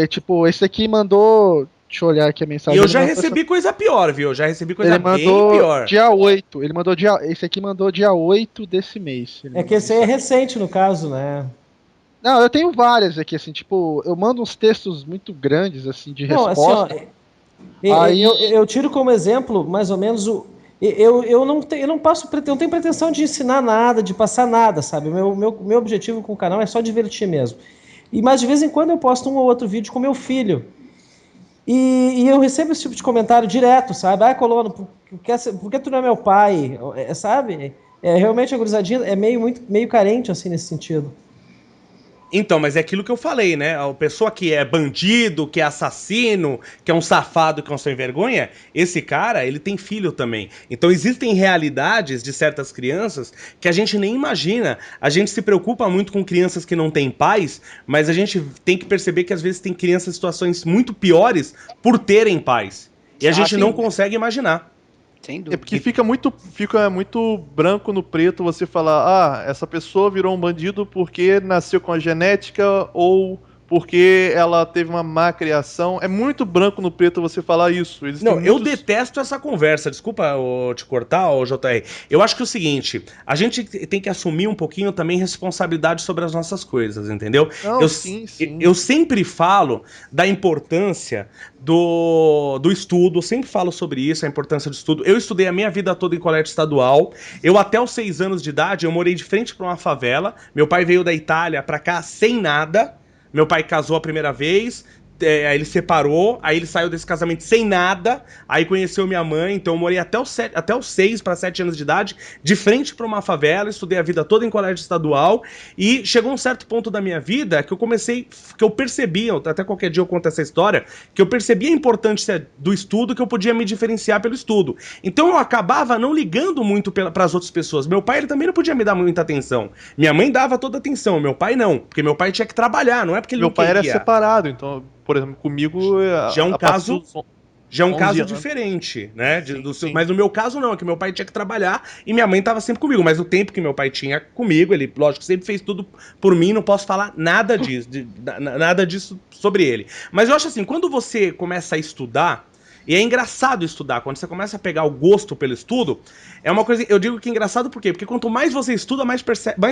S4: Tipo, esse aqui mandou. Deixa eu olhar aqui a mensagem.
S1: E eu já recebi coisa pior, viu? Eu já recebi coisa
S4: ele mandou
S1: bem pior.
S4: Dia 8. Ele mandou esse aqui mandou dia 8 desse mês.
S5: É que esse aí é recente, no caso, né?
S4: Não, eu tenho várias aqui, assim, tipo, eu mando uns textos muito grandes, assim, de
S5: Não,
S4: resposta.
S5: assim, ó,
S4: Aí-
S5: eu tiro como exemplo, mais ou menos, eu não tenho pretensão de ensinar nada, de passar nada, sabe? Meu objetivo com o canal é só divertir mesmo. Mas de vez em quando eu posto um ou outro vídeo com meu filho. E eu recebo esse tipo de comentário direto, sabe? Ah, Colono, por que tu não é meu pai? Sabe? Realmente a gurizadinha é meio carente, assim, nesse sentido.
S1: Então, mas é aquilo que eu falei, né? A pessoa que é bandido, que é assassino, que é um safado, que é um sem vergonha, esse cara, ele tem filho também. Então existem realidades de certas crianças que a gente nem imagina. A gente se preocupa muito com crianças que não têm pais, mas a gente tem que perceber que às vezes tem crianças em situações muito piores por terem pais. E a gente
S2: sim.
S1: não consegue imaginar.
S2: Sem
S3: É
S2: dúvida.
S3: porque fica muito branco no preto você falar, essa pessoa virou um bandido porque nasceu com a genética ou porque ela teve uma má criação. É muito branco no preto você falar isso.
S1: Não, eu detesto essa conversa. Desculpa eu te cortar, ô JR. Eu acho que é o seguinte, a gente tem que assumir um pouquinho também responsabilidade sobre as nossas coisas, entendeu?
S3: Não, sim.
S1: Eu sempre falo da importância do estudo, eu sempre falo sobre isso, a importância do estudo. Eu estudei a minha vida toda em colégio estadual. Eu, até os 6 anos de idade, eu morei de frente para uma favela. Meu pai veio da Itália para cá sem nada, meu pai casou a primeira vez, aí ele separou, aí ele saiu desse casamento sem nada, aí conheceu minha mãe, então eu morei até os 6 para 7 anos de idade, de frente para uma favela, estudei a vida toda em colégio estadual, e chegou um certo ponto da minha vida que eu percebi, até qualquer dia eu conto essa história, que eu percebi a importância do estudo, que eu podia me diferenciar pelo estudo. Então eu acabava não ligando muito para as outras pessoas. Meu pai, ele também não podia me dar muita atenção. Minha mãe dava toda a atenção, meu pai não, porque meu pai tinha que trabalhar, não é porque ele
S3: Meu
S1: não
S3: pai
S1: queria.
S3: era separado, então, por exemplo, comigo...
S1: Já é um caso
S3: anos.
S1: diferente, né?
S3: Sim.
S1: Mas no meu caso não, que meu pai tinha que trabalhar e minha mãe estava sempre comigo. Mas o tempo que meu pai tinha comigo, ele, lógico, sempre fez tudo por mim, não posso falar nada disso sobre ele. Mas eu acho assim, quando você começa a estudar, e é engraçado estudar, quando você começa a pegar o gosto pelo estudo, é uma coisa, eu digo que é engraçado por quê? Porque quanto mais você estuda, mais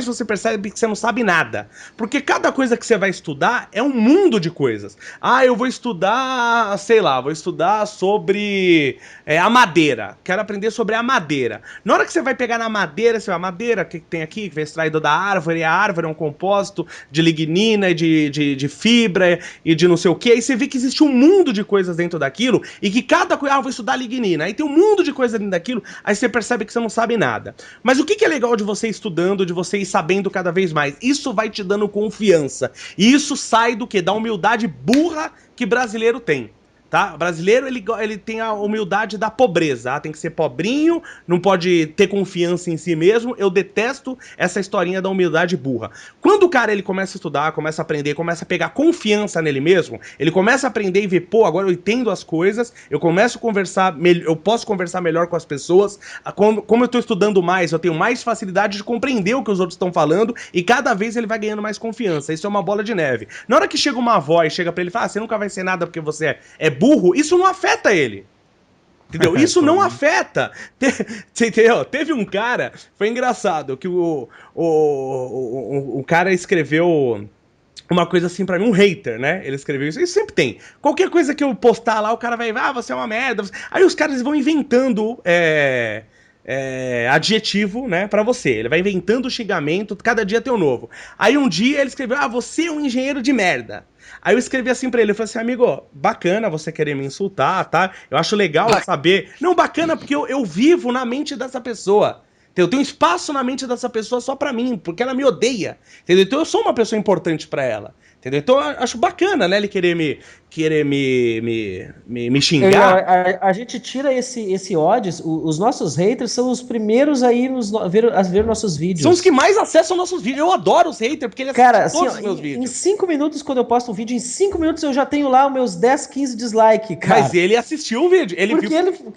S1: você percebe que você não sabe nada. Porque cada coisa que você vai estudar é um mundo de coisas. Ah, eu vou estudar, sei lá, vou estudar sobre a madeira. Quero aprender sobre a madeira. Na hora que você vai pegar na madeira, você vai, a madeira que tem aqui, que vem extraída da árvore, e a árvore é um compósito de lignina e de fibra e de não sei o que. Aí você vê que existe um mundo de coisas dentro daquilo e que cada coisa, vou estudar lignina. Aí tem um mundo de coisa dentro daquilo, aí você percebe que você não sabe nada. Mas o que é legal de você ir estudando, de você ir sabendo cada vez mais? Isso vai te dando confiança. E isso sai do quê? Da humildade burra que brasileiro tem. Tá? O brasileiro, ele tem a humildade da pobreza, tem que ser pobrinho, não pode ter confiança em si mesmo. Eu detesto essa historinha da humildade burra. Quando o cara ele começa a estudar, começa a aprender, começa a pegar confiança nele mesmo, ele começa a aprender e ver, pô, agora eu entendo as coisas, eu começo a conversar, eu posso conversar melhor com as pessoas, como eu tô estudando mais, eu tenho mais facilidade de compreender o que os outros estão falando e cada vez ele vai ganhando mais confiança. Isso é uma bola de neve. Na hora que chega uma avó e chega pra ele e fala, você nunca vai ser nada porque você é burro, isso não afeta ele. Entendeu? Isso não afeta. Você entendeu? Teve um cara, foi engraçado, que o cara escreveu uma coisa assim pra mim, um hater, né? Ele escreveu isso, isso sempre tem. Qualquer coisa que eu postar lá, o cara vai, você é uma merda. Aí os caras vão inventando adjetivo, né, pra você. Ele vai inventando xingamento, cada dia tem um novo. Aí um dia ele escreveu, você é um engenheiro de merda. Aí eu escrevi assim pra ele, eu falei assim, amigo, bacana você querer me insultar, tá? Eu acho legal saber. Não, bacana porque eu vivo na mente dessa pessoa. Eu tenho espaço na mente dessa pessoa só pra mim, porque ela me odeia. Entendeu? Então eu sou uma pessoa importante pra ela. Entendeu? Então eu acho bacana, né, ele querer me xingar.
S5: A gente tira esse ódio, os nossos haters são os primeiros aí a ver nossos vídeos.
S1: São os que mais acessam nossos vídeos. Eu adoro os haters, porque eles
S5: assistem
S1: assim, todos
S5: os
S1: meus vídeos.
S5: Em 5 minutos, quando eu posto um vídeo, em 5 minutos eu já tenho lá os meus 10, 15 dislike, cara.
S1: Mas ele assistiu o vídeo.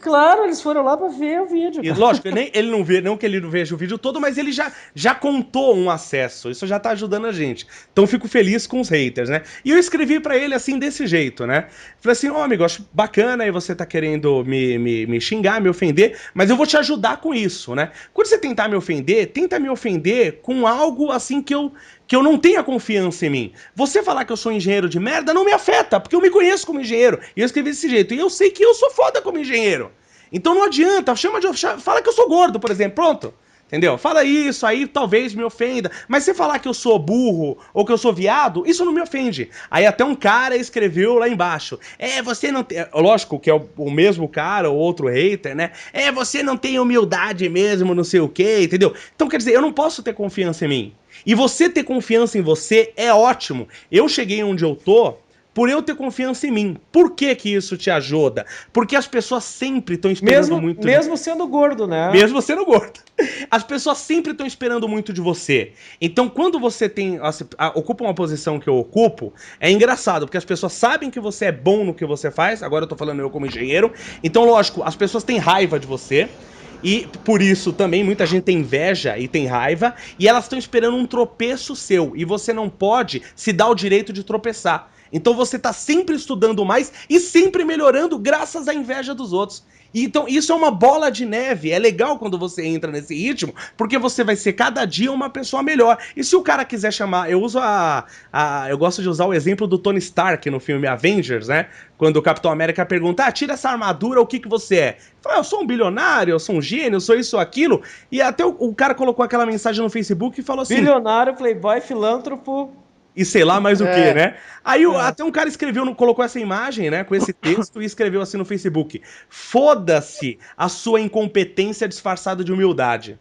S5: Claro, eles foram lá pra ver o vídeo.
S1: E, lógico, ele não vê, não que ele não veja o vídeo todo, mas ele já contou um acesso. Isso já tá ajudando a gente. Então fico feliz com os haters, né? E eu escrevi pra ele assim, desse jeito, né? Falei assim, amigo, acho bacana aí você tá querendo me xingar, me ofender, mas eu vou te ajudar com isso, né? Quando você tentar me ofender, tenta me ofender com algo assim que eu não tenha confiança em mim. Você falar que eu sou engenheiro de merda não me afeta, porque eu me conheço como engenheiro. E eu escrevi desse jeito. E eu sei que eu sou foda como engenheiro. Então não adianta, fala que eu sou gordo, por exemplo, pronto. Entendeu? Fala isso, aí talvez me ofenda. Mas se falar que eu sou burro ou que eu sou viado, isso não me ofende. Aí até um cara escreveu lá embaixo. Você não tem... Lógico que é o mesmo cara ou outro hater, né? Você não tem humildade mesmo, não sei o quê, entendeu? Então quer dizer, eu não posso ter confiança em mim. E você ter confiança em você é ótimo. Eu cheguei onde eu tô por eu ter confiança em mim. Por que isso te ajuda? Porque as pessoas sempre estão esperando muito...
S5: Mesmo sendo gordo, né?
S1: Mesmo sendo gordo. As pessoas sempre estão esperando muito de você. Então, quando você ocupa uma posição que eu ocupo, é engraçado, porque as pessoas sabem que você é bom no que você faz. Agora eu tô falando eu como engenheiro. Então, lógico, as pessoas têm raiva de você. E por isso também muita gente tem inveja e tem raiva. E elas estão esperando um tropeço seu. E você não pode se dar o direito de tropeçar. Então você tá sempre estudando mais e sempre melhorando graças à inveja dos outros. Então isso é uma bola de neve. É legal quando você entra nesse ritmo, porque você vai ser cada dia uma pessoa melhor. E se o cara quiser chamar... Eu gosto de usar o exemplo do Tony Stark no filme Avengers, né? Quando o Capitão América pergunta, tira essa armadura, o que você é? Fala, eu sou um bilionário, eu sou um gênio, eu sou isso ou aquilo. E até o cara colocou aquela mensagem no Facebook e falou assim...
S5: Bilionário, playboy, filântropo...
S1: e sei lá mais o que, né? Aí até um cara escreveu, colocou essa imagem, né, com esse texto e escreveu assim no Facebook: foda-se a sua incompetência disfarçada de humildade.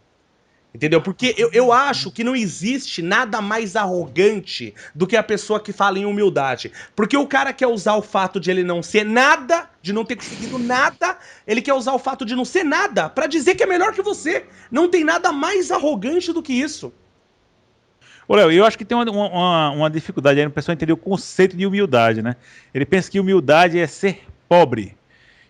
S1: Entendeu? Porque eu acho que não existe nada mais arrogante do que a pessoa que fala em humildade. Porque o cara quer usar o fato de ele não ser nada, de não ter conseguido nada, ele quer usar o fato de não ser nada pra dizer que é melhor que você. Não tem nada mais arrogante do que isso.
S6: Ô, Léo, eu acho que tem uma dificuldade aí no pessoal entender o conceito de humildade, né? Ele pensa que humildade é ser pobre.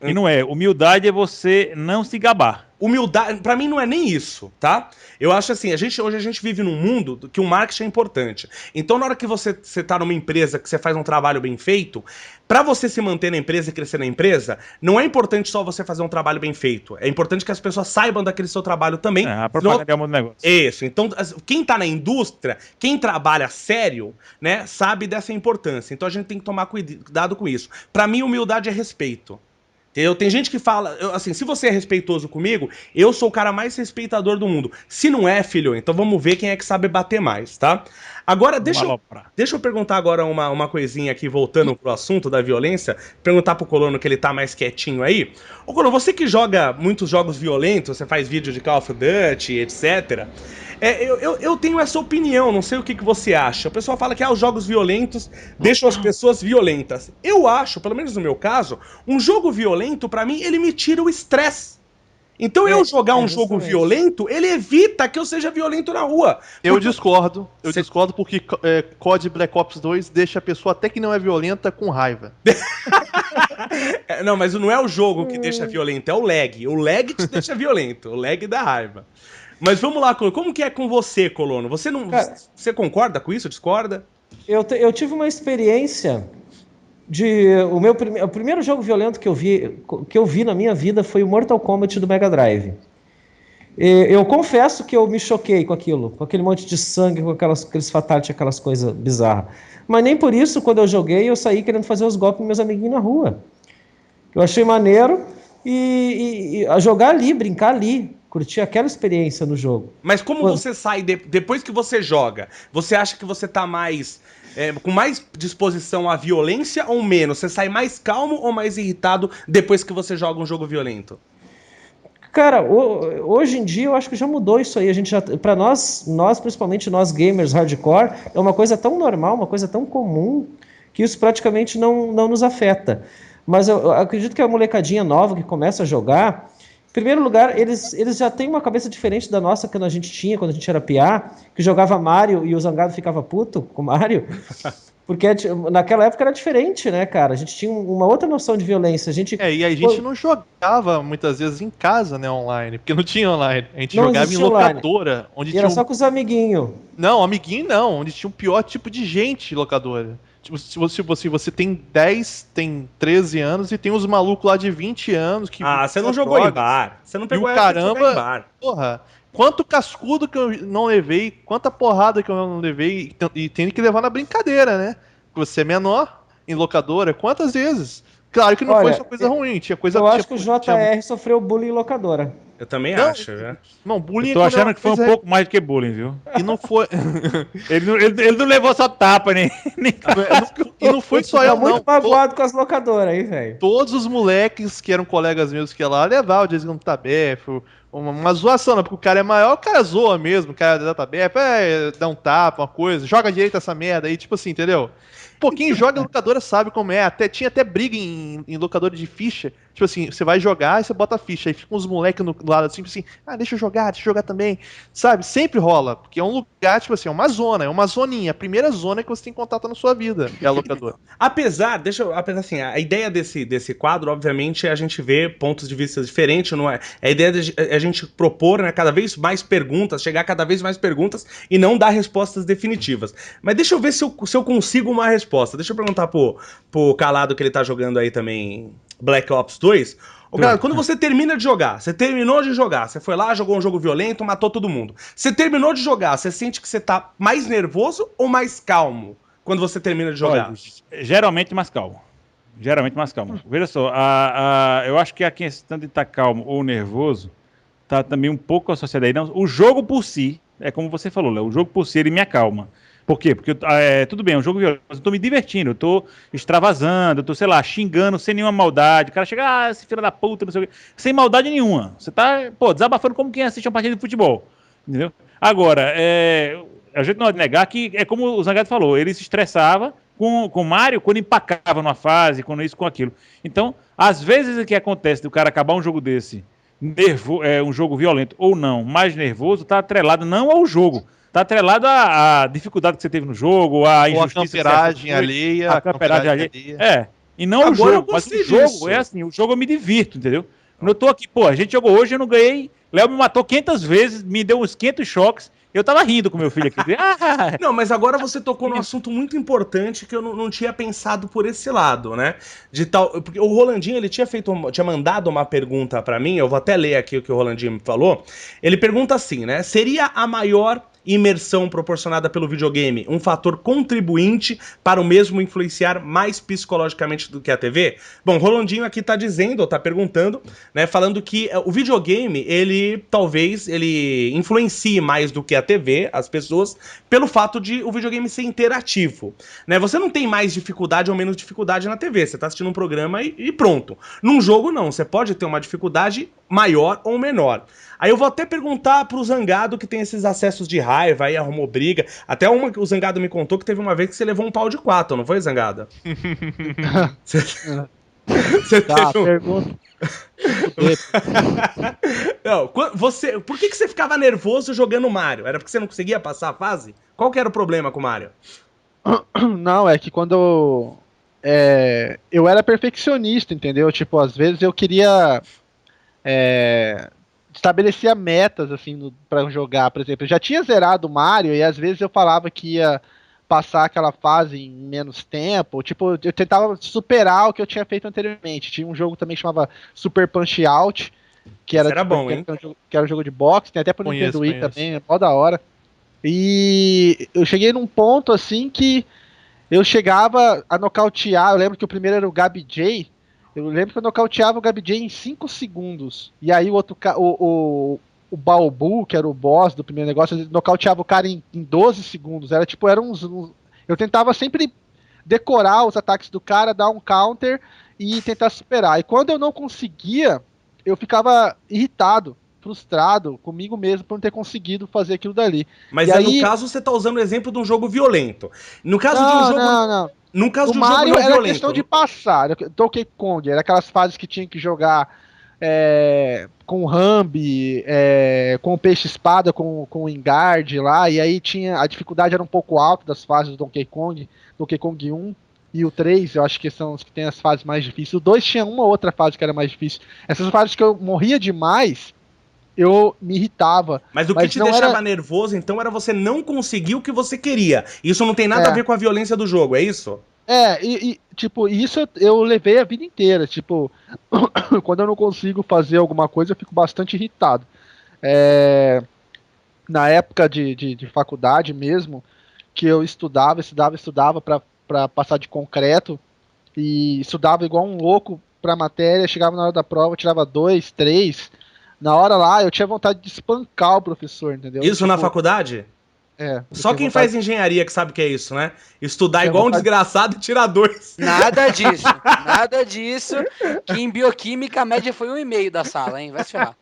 S6: E não é. Humildade é você não se gabar.
S1: Humildade, pra mim não é nem isso, tá? Eu acho assim, hoje a gente vive num mundo que o marketing é importante. Então na hora que você tá numa empresa, que você faz um trabalho bem feito, pra você se manter na empresa e crescer na empresa, não é importante só você fazer um trabalho bem feito. É importante que as pessoas saibam daquele seu trabalho também.
S6: A propaganda é um negócio.
S1: Isso. Então, quem tá na indústria, quem trabalha sério, né, sabe dessa importância. Então a gente tem que tomar cuidado com isso. Pra mim, humildade é respeito. Tem gente que fala, assim, se você é respeitoso comigo, eu sou o cara mais respeitador do mundo. Se não é, filho, então vamos ver quem é que sabe bater mais, tá? Agora, deixa eu perguntar agora uma coisinha aqui, voltando pro assunto da violência, perguntar pro Colono, que ele tá mais quietinho aí. Ô, Colono, você que joga muitos jogos violentos, você faz vídeo de Call of Duty, etc., eu tenho essa opinião, não sei o que você acha. O pessoal fala que os jogos violentos deixam as pessoas violentas. Eu acho, pelo menos no meu caso, um jogo violento, pra mim, ele me tira o estresse. Então eu jogar um jogo violento, ele evita que eu seja violento na rua.
S3: Eu discordo porque COD Black Ops 2 deixa a pessoa até que não é violenta com raiva.
S1: Não, mas não é o jogo que deixa violento, é o lag. O lag te deixa violento, o lag dá raiva. Mas vamos lá, Colono. Como que é com você, Colono? Você não, cara, você concorda com isso? Discorda?
S5: Eu tive uma experiência o primeiro jogo violento que eu vi na minha vida foi o Mortal Kombat do Mega Drive. Eu confesso que eu me choquei com aquilo, com aquele monte de sangue, com aqueles fatalities, aquelas coisas bizarras. Mas nem por isso, quando eu joguei, eu saí querendo fazer os golpes com meus amiguinhos na rua. Eu achei maneiro e a jogar ali, brincar ali, curtir aquela experiência no jogo.
S1: Mas como você sai, depois que você joga, você acha que você tá mais... com mais disposição à violência ou menos? Você sai mais calmo ou mais irritado depois que você joga um jogo violento?
S5: Cara, hoje em dia eu acho que já mudou isso aí. Para nós, principalmente nós gamers hardcore, é uma coisa tão normal, uma coisa tão comum, que isso praticamente não nos afeta. Mas eu acredito que a molecadinha nova que começa a jogar, em primeiro lugar, eles já têm uma cabeça diferente da nossa que a gente tinha quando a gente era piá, que jogava Mario e o Zangado ficava puto com Mario. Porque naquela época era diferente, né, cara? A gente tinha uma outra noção de violência.
S3: E a gente não jogava muitas vezes em casa, né, online, porque não tinha online. A gente jogava em locadora.
S5: Onde era só com os amiguinhos.
S3: Não, amiguinho não, onde tinha o pior tipo de gente locadora. Tipo, se você tem 10, tem 13 anos e tem uns malucos lá de 20 anos que...
S1: você não jogou em bar. Você não pegou
S3: essa de jogar em bar. Porra, quanto cascudo que eu não levei, quanta porrada que eu não levei e tenho que levar na brincadeira, né? Porque você é menor, em locadora, quantas vezes? Claro que não foi só coisa ruim, tinha coisa...
S5: Eu acho que o JR sofreu bullying em locadora.
S1: Eu também acho, né?
S3: Não, bullying...
S6: Eu tô achando que foi um pouco mais do que bullying, viu?
S3: E não foi...
S6: ele não levou só tapa, nem...
S3: E não foi só eu, não.
S5: Tá muito magoado com as locadoras aí, velho.
S3: Todos os moleques que eram colegas meus que iam lá levavam o Jason no tabefe, uma zoação, né? Porque o cara é maior, o cara zoa mesmo, o cara dá tabefe, dá um tapa, uma coisa, joga direito essa merda aí, tipo assim, entendeu? Pô, quem joga em locadora sabe como é. Tinha até briga em locadora de ficha. Tipo assim, você vai jogar e você bota a ficha. Aí ficam uns moleques no lado assim, deixa eu jogar também. Sabe? Sempre rola. Porque é um lugar, tipo assim, é uma zona, é uma zoninha. A primeira zona que você tem contato na sua vida, é a locadora.
S1: Apesar assim, a ideia desse quadro, obviamente, é a gente ver pontos de vista diferentes, não é? A ideia é a gente propor, né, cada vez mais perguntas, chegar a cada vez mais perguntas e não dar respostas definitivas. Mas deixa eu ver se eu consigo uma resposta. Deixa eu perguntar pro Calado, que ele tá jogando aí também Black Ops 2. Calado, quando você termina de jogar, você terminou de jogar, você foi lá, jogou um jogo violento, matou todo mundo. Você terminou de jogar, você sente que você tá mais nervoso ou mais calmo quando você termina de jogar?
S6: Geralmente mais calmo. Veja só, eu acho que a questão de estar calmo ou nervoso tá também um pouco associada aí. Não, o jogo por si, é como você falou, Léo, o jogo por si ele me acalma. Por quê? Porque tudo bem, é um jogo violento, mas eu tô me divertindo, eu tô extravasando, eu tô, sei lá, xingando sem nenhuma maldade. O cara chega, esse filho da puta, não sei o quê. Sem maldade nenhuma. Você tá, desabafando como quem assiste uma partida de futebol. Entendeu? Agora, a gente não pode negar que é como o Zangado falou, ele se estressava com o Mario quando empacava numa fase, quando isso, com aquilo. Então, às vezes o que acontece do cara acabar um jogo desse, um jogo violento ou não, mais nervoso, tá atrelado não ao jogo, tá atrelado à dificuldade que você teve no jogo, à injustiça.
S3: Ou a camperagem alheia.
S6: A camperagem alheia. E não o jogo. Mas o jogo é assim, o jogo eu me divirto, entendeu? Quando eu tô aqui, a gente jogou hoje, eu não ganhei. Léo me matou 500 vezes, me deu uns 500 choques. Eu tava rindo com meu filho aqui.
S1: Não, mas agora você tocou num assunto muito importante que eu não tinha pensado por esse lado, né? Porque o Rolandinho, ele tinha mandado uma pergunta pra mim, eu vou até ler aqui o que o Rolandinho me falou. Ele pergunta assim, né? Seria a maior imersão proporcionada pelo videogame um fator contribuinte para o mesmo influenciar mais psicologicamente do que a TV? Bom, Rolandinho aqui tá dizendo, ou tá perguntando, né, falando que o videogame, talvez influencie mais do que a TV, as pessoas, pelo fato de o videogame ser interativo, né? Você não tem mais dificuldade ou menos dificuldade na TV, você tá assistindo um programa e pronto. Num jogo não, você pode ter uma dificuldade maior ou menor. Aí eu vou até perguntar pro Zangado, que tem esses acessos de raiva, aí arrumou briga. Até o Zangado me contou que teve uma vez que você levou um pau de 4, não foi, Zangado? Você
S4: tá, pergunta.
S1: Não, por que você ficava nervoso jogando Mario? Era porque você não conseguia passar a fase? Qual que era o problema com o Mario?
S4: Não, é que quando eu era perfeccionista, entendeu? Tipo, às vezes eu queria estabelecia metas, assim, pra jogar, por exemplo. Eu já tinha zerado o Mario e às vezes eu falava que ia passar aquela fase em menos tempo. Tipo, eu tentava superar o que eu tinha feito anteriormente. Tinha um jogo também que chamava Super Punch Out, que era,
S1: bom, hein?
S4: Que era um jogo de boxe, tem até pro Nintendo Wii também, é mó da hora. E eu cheguei num ponto, assim, que eu chegava a nocautear. Eu lembro que o primeiro era o Gabi J. Eu lembro que eu nocauteava o Gabi J em 5 segundos. E aí o Baobu, que era o boss do primeiro negócio, ele nocauteava o cara em 12 segundos. Eu tentava sempre decorar os ataques do cara, dar um counter e tentar superar. E quando eu não conseguia, eu ficava irritado, frustrado comigo mesmo por não ter conseguido fazer aquilo dali.
S1: Mas no caso você tá usando o exemplo de um jogo violento. No caso de um jogo...
S4: Não.
S1: No caso
S4: do
S1: de um
S4: Mario
S1: jogo não
S4: era
S1: violento.
S4: questão de passar. Donkey Kong, era aquelas fases que tinha que jogar com o Rambi, com o Peixe-Espada, com o Enguarde lá, e aí a dificuldade era um pouco alta das fases do Donkey Kong 1 e o 3, eu acho que são os que tem as fases mais difíceis. O 2 tinha uma outra fase que era mais difícil. Essas fases que eu morria demais, eu me irritava.
S1: Mas o que te deixava nervoso, então, era você não conseguir o que você queria. Isso não tem nada a ver com a violência do jogo, é isso?
S4: Tipo, isso eu levei a vida inteira. Tipo, quando eu não consigo fazer alguma coisa, eu fico bastante irritado. Na época de faculdade mesmo, que eu estudava para passar de concreto, e estudava igual um louco pra matéria, chegava na hora da prova, tirava 2, 3. Na hora lá, eu tinha vontade de espancar o professor, entendeu?
S1: Isso na faculdade? Só quem faz engenharia que sabe o que é isso, né? Estudar igual um desgraçado e tirar 2.
S2: Nada disso, nada disso. Que em bioquímica a média foi 1,5 da sala, hein? Vai se ferrar.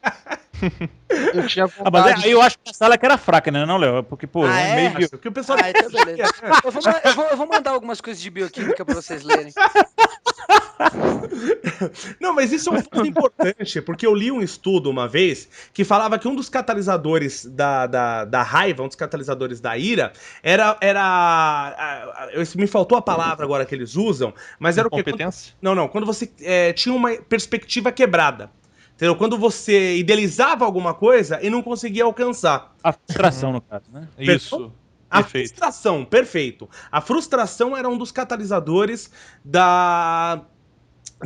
S4: Eu tinha vontade.
S6: Mas aí eu acho que a sala que era fraca, né, não, Léo? Porque,
S2: meio
S1: que o pessoal...
S2: então beleza. Eu vou mandar algumas coisas de bioquímica pra vocês lerem.
S1: Não, mas isso é um ponto importante, porque eu li um estudo uma vez que falava que um dos catalisadores da raiva, um dos catalisadores da ira, me faltou a palavra agora que eles usam, mas era o quê? Quando você tinha uma perspectiva quebrada. Entendeu? Quando você idealizava alguma coisa e não conseguia alcançar.
S6: A frustração, no caso, né?
S3: Isso.
S1: A frustração, perfeito. A frustração era um dos catalisadores da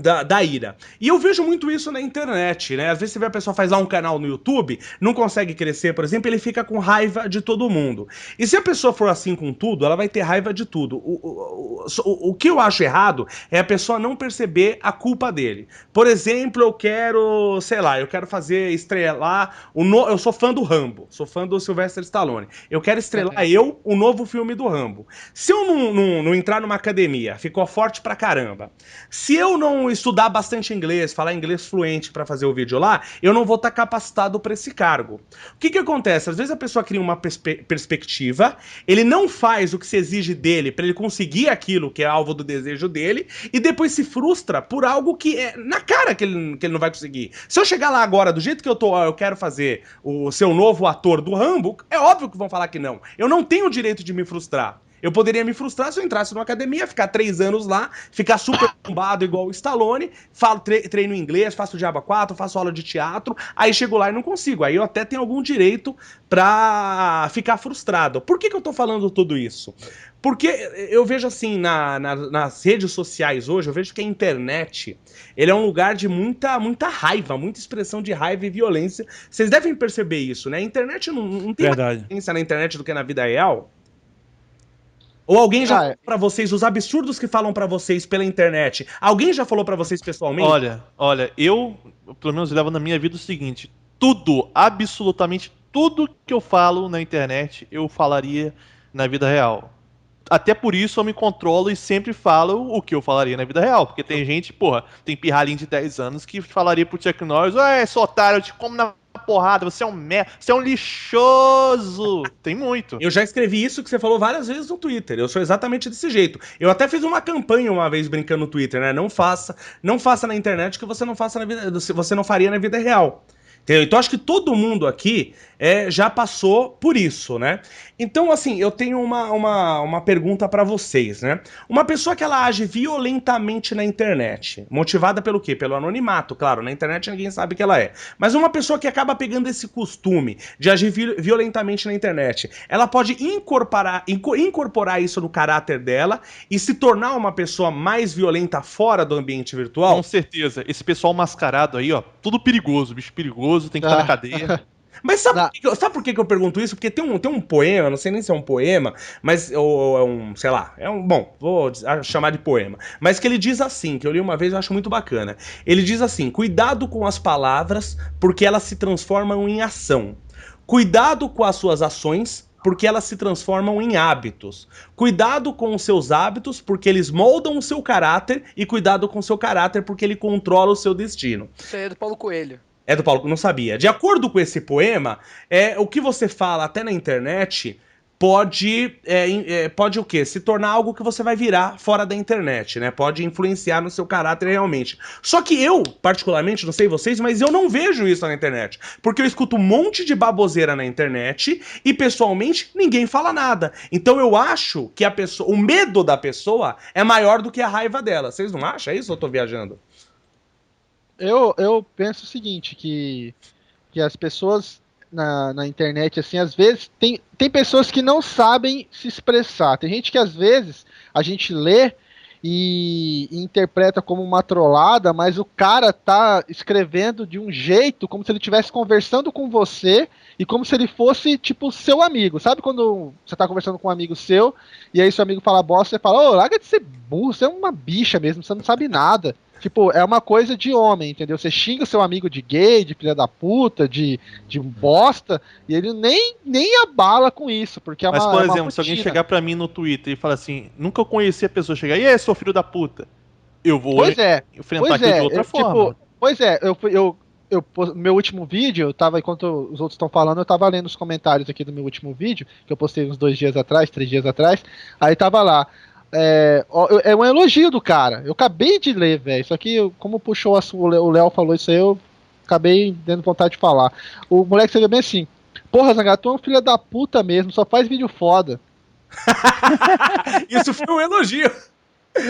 S1: da ira. E eu vejo muito isso na internet, né? Às vezes você vê a pessoa faz lá um canal no YouTube, não consegue crescer, por exemplo, ele fica com raiva de todo mundo. E se a pessoa for assim com tudo, ela vai ter raiva de tudo. O que eu acho errado é a pessoa não perceber a culpa dele. Por exemplo, eu quero, sei lá, eu quero fazer estrelar eu sou fã do Rambo, sou fã do Sylvester Stallone. Eu quero estrelar o novo filme do Rambo. Se eu não entrar numa academia, ficou forte pra caramba. Se eu não estudar bastante inglês, falar inglês fluente pra fazer o vídeo lá, eu não vou estar capacitado pra esse cargo. O que acontece? Às vezes a pessoa cria uma perspectiva, ele não faz o que se exige dele pra ele conseguir aquilo que é alvo do desejo dele, e depois se frustra por algo que é na cara que ele não vai conseguir. Se eu chegar lá agora, do jeito que eu quero fazer o seu novo ator do Rambo, é óbvio que vão falar que não. Eu não tenho o direito de me frustrar. Eu poderia me frustrar se eu entrasse numa academia, ficar 3 anos lá, ficar super bombado igual o Stallone, treino inglês, faço Diaba 4, faço aula de teatro, aí chego lá e não consigo. Aí eu até tenho algum direito pra ficar frustrado. Por que eu tô falando tudo isso? Porque eu vejo assim, nas redes sociais hoje, eu vejo que a internet, ele é um lugar de muita raiva, muita expressão de raiva e violência. Vocês devem perceber isso, né? A internet não tem mais violência na internet do que na vida real. Ou alguém já falou pra vocês os absurdos que falam pra vocês pela internet? Alguém já falou pra vocês pessoalmente?
S3: Olha, eu, pelo menos, levo na minha vida o seguinte: tudo, absolutamente tudo que eu falo na internet, eu falaria na vida real. Até por isso eu me controlo e sempre falo o que eu falaria na vida real. Porque tem gente, tem pirralhinho de 10 anos que falaria pro Chuck Norris: seu otário, eu te como na porrada, você é um merda, você é um lixoso. Tem muito.
S1: Eu já escrevi isso que você falou várias vezes no Twitter. Eu sou exatamente desse jeito. Eu até fiz uma campanha uma vez brincando no Twitter, né? Não faça na internet o que você não faça na vida, você não faria na vida real. Entendeu? Então acho que todo mundo aqui já passou por isso, né? Então, assim, eu tenho uma pergunta pra vocês, né? Uma pessoa que ela age violentamente na internet, motivada pelo quê? Pelo anonimato, claro, na internet ninguém sabe que ela é. Mas uma pessoa que acaba pegando esse costume de agir violentamente na internet, ela pode incorporar isso no caráter dela e se tornar uma pessoa mais violenta fora do ambiente virtual?
S3: Com certeza. Esse pessoal mascarado aí, tudo perigoso, bicho perigoso, tem que estar na cadeia.
S1: Mas sabe por que eu pergunto isso? Porque tem um poema, não sei nem se é um poema, mas ou é um, sei lá, bom, vou chamar de poema, mas que ele diz assim, que eu li uma vez e eu acho muito bacana. Ele diz assim: cuidado com as palavras, porque elas se transformam em ação. Cuidado com as suas ações, porque elas se transformam em hábitos. Cuidado com os seus hábitos, porque eles moldam o seu caráter, e cuidado com o seu caráter, porque ele controla o seu destino.
S2: Isso aí é do Paulo Coelho.
S1: É do Paulo, não sabia. De acordo com esse poema, o que você fala até na internet pode o quê? Se tornar algo que você vai virar fora da internet, né? Pode influenciar no seu caráter realmente. Só que eu, particularmente, não sei vocês, mas eu não vejo isso na internet. Porque eu escuto um monte de baboseira na internet e, pessoalmente, ninguém fala nada. Então eu acho que o medo da pessoa é maior do que a raiva dela. Vocês não acham isso ou eu tô viajando?
S4: Eu penso o seguinte, que as pessoas na internet, assim, às vezes, tem pessoas que não sabem se expressar. Tem gente que, às vezes, a gente lê e interpreta como uma trollada, mas o cara tá escrevendo de um jeito como se ele estivesse conversando com você e como se ele fosse, tipo, seu amigo. Sabe quando você tá conversando com um amigo seu e aí seu amigo fala bosta, você fala: larga de ser burro, você é uma bicha mesmo, você não sabe nada. Tipo, é uma coisa de homem, entendeu? Você xinga o seu amigo de gay, de filha da puta, de bosta, e ele nem abala com isso, porque é uma
S3: Mas, por exemplo, se
S4: rotina.
S3: alguém chegar pra mim no Twitter e falar assim: nunca conheci a pessoa, chegar: e aí, seu filho da puta? Eu vou enfrentar aquilo de outra forma.
S4: Tipo, pois é, meu último vídeo, enquanto os outros estão falando, eu tava lendo os comentários aqui do meu último vídeo, que eu postei uns 3 dias atrás, aí tava lá: é um elogio do cara. Eu acabei de ler, velho. Só que, como puxou o Léo falou isso aí, eu acabei dando vontade de falar. O moleque escreveu bem assim: porra, Zangado, tu é um filho da puta mesmo, só faz vídeo foda.
S1: Isso foi um elogio.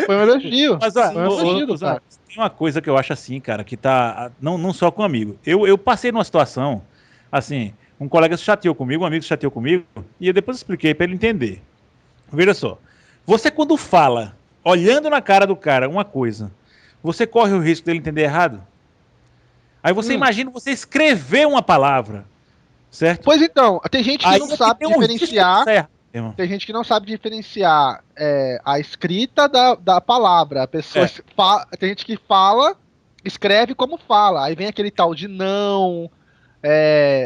S4: Foi um elogio.
S6: Mas,
S4: foi um elogio do cara.
S6: Tem uma coisa que eu acho assim, cara, que tá. Não só com um amigo. Eu passei numa situação, assim, um colega se chateou comigo, um amigo se chateou comigo, e eu depois expliquei pra ele entender. Veja só. Você, quando fala, olhando na cara do cara uma coisa, você corre o risco dele entender errado. Aí você imagina você escrever uma palavra, certo?
S4: Pois então, tem gente que
S6: Aí
S4: não
S6: é que
S4: sabe
S6: tem um risco
S4: diferenciar.
S6: certo, irmão.
S4: Tem gente que não sabe diferenciar a escrita da palavra. A pessoa tem gente que fala, escreve como fala. Aí vem aquele tal de não,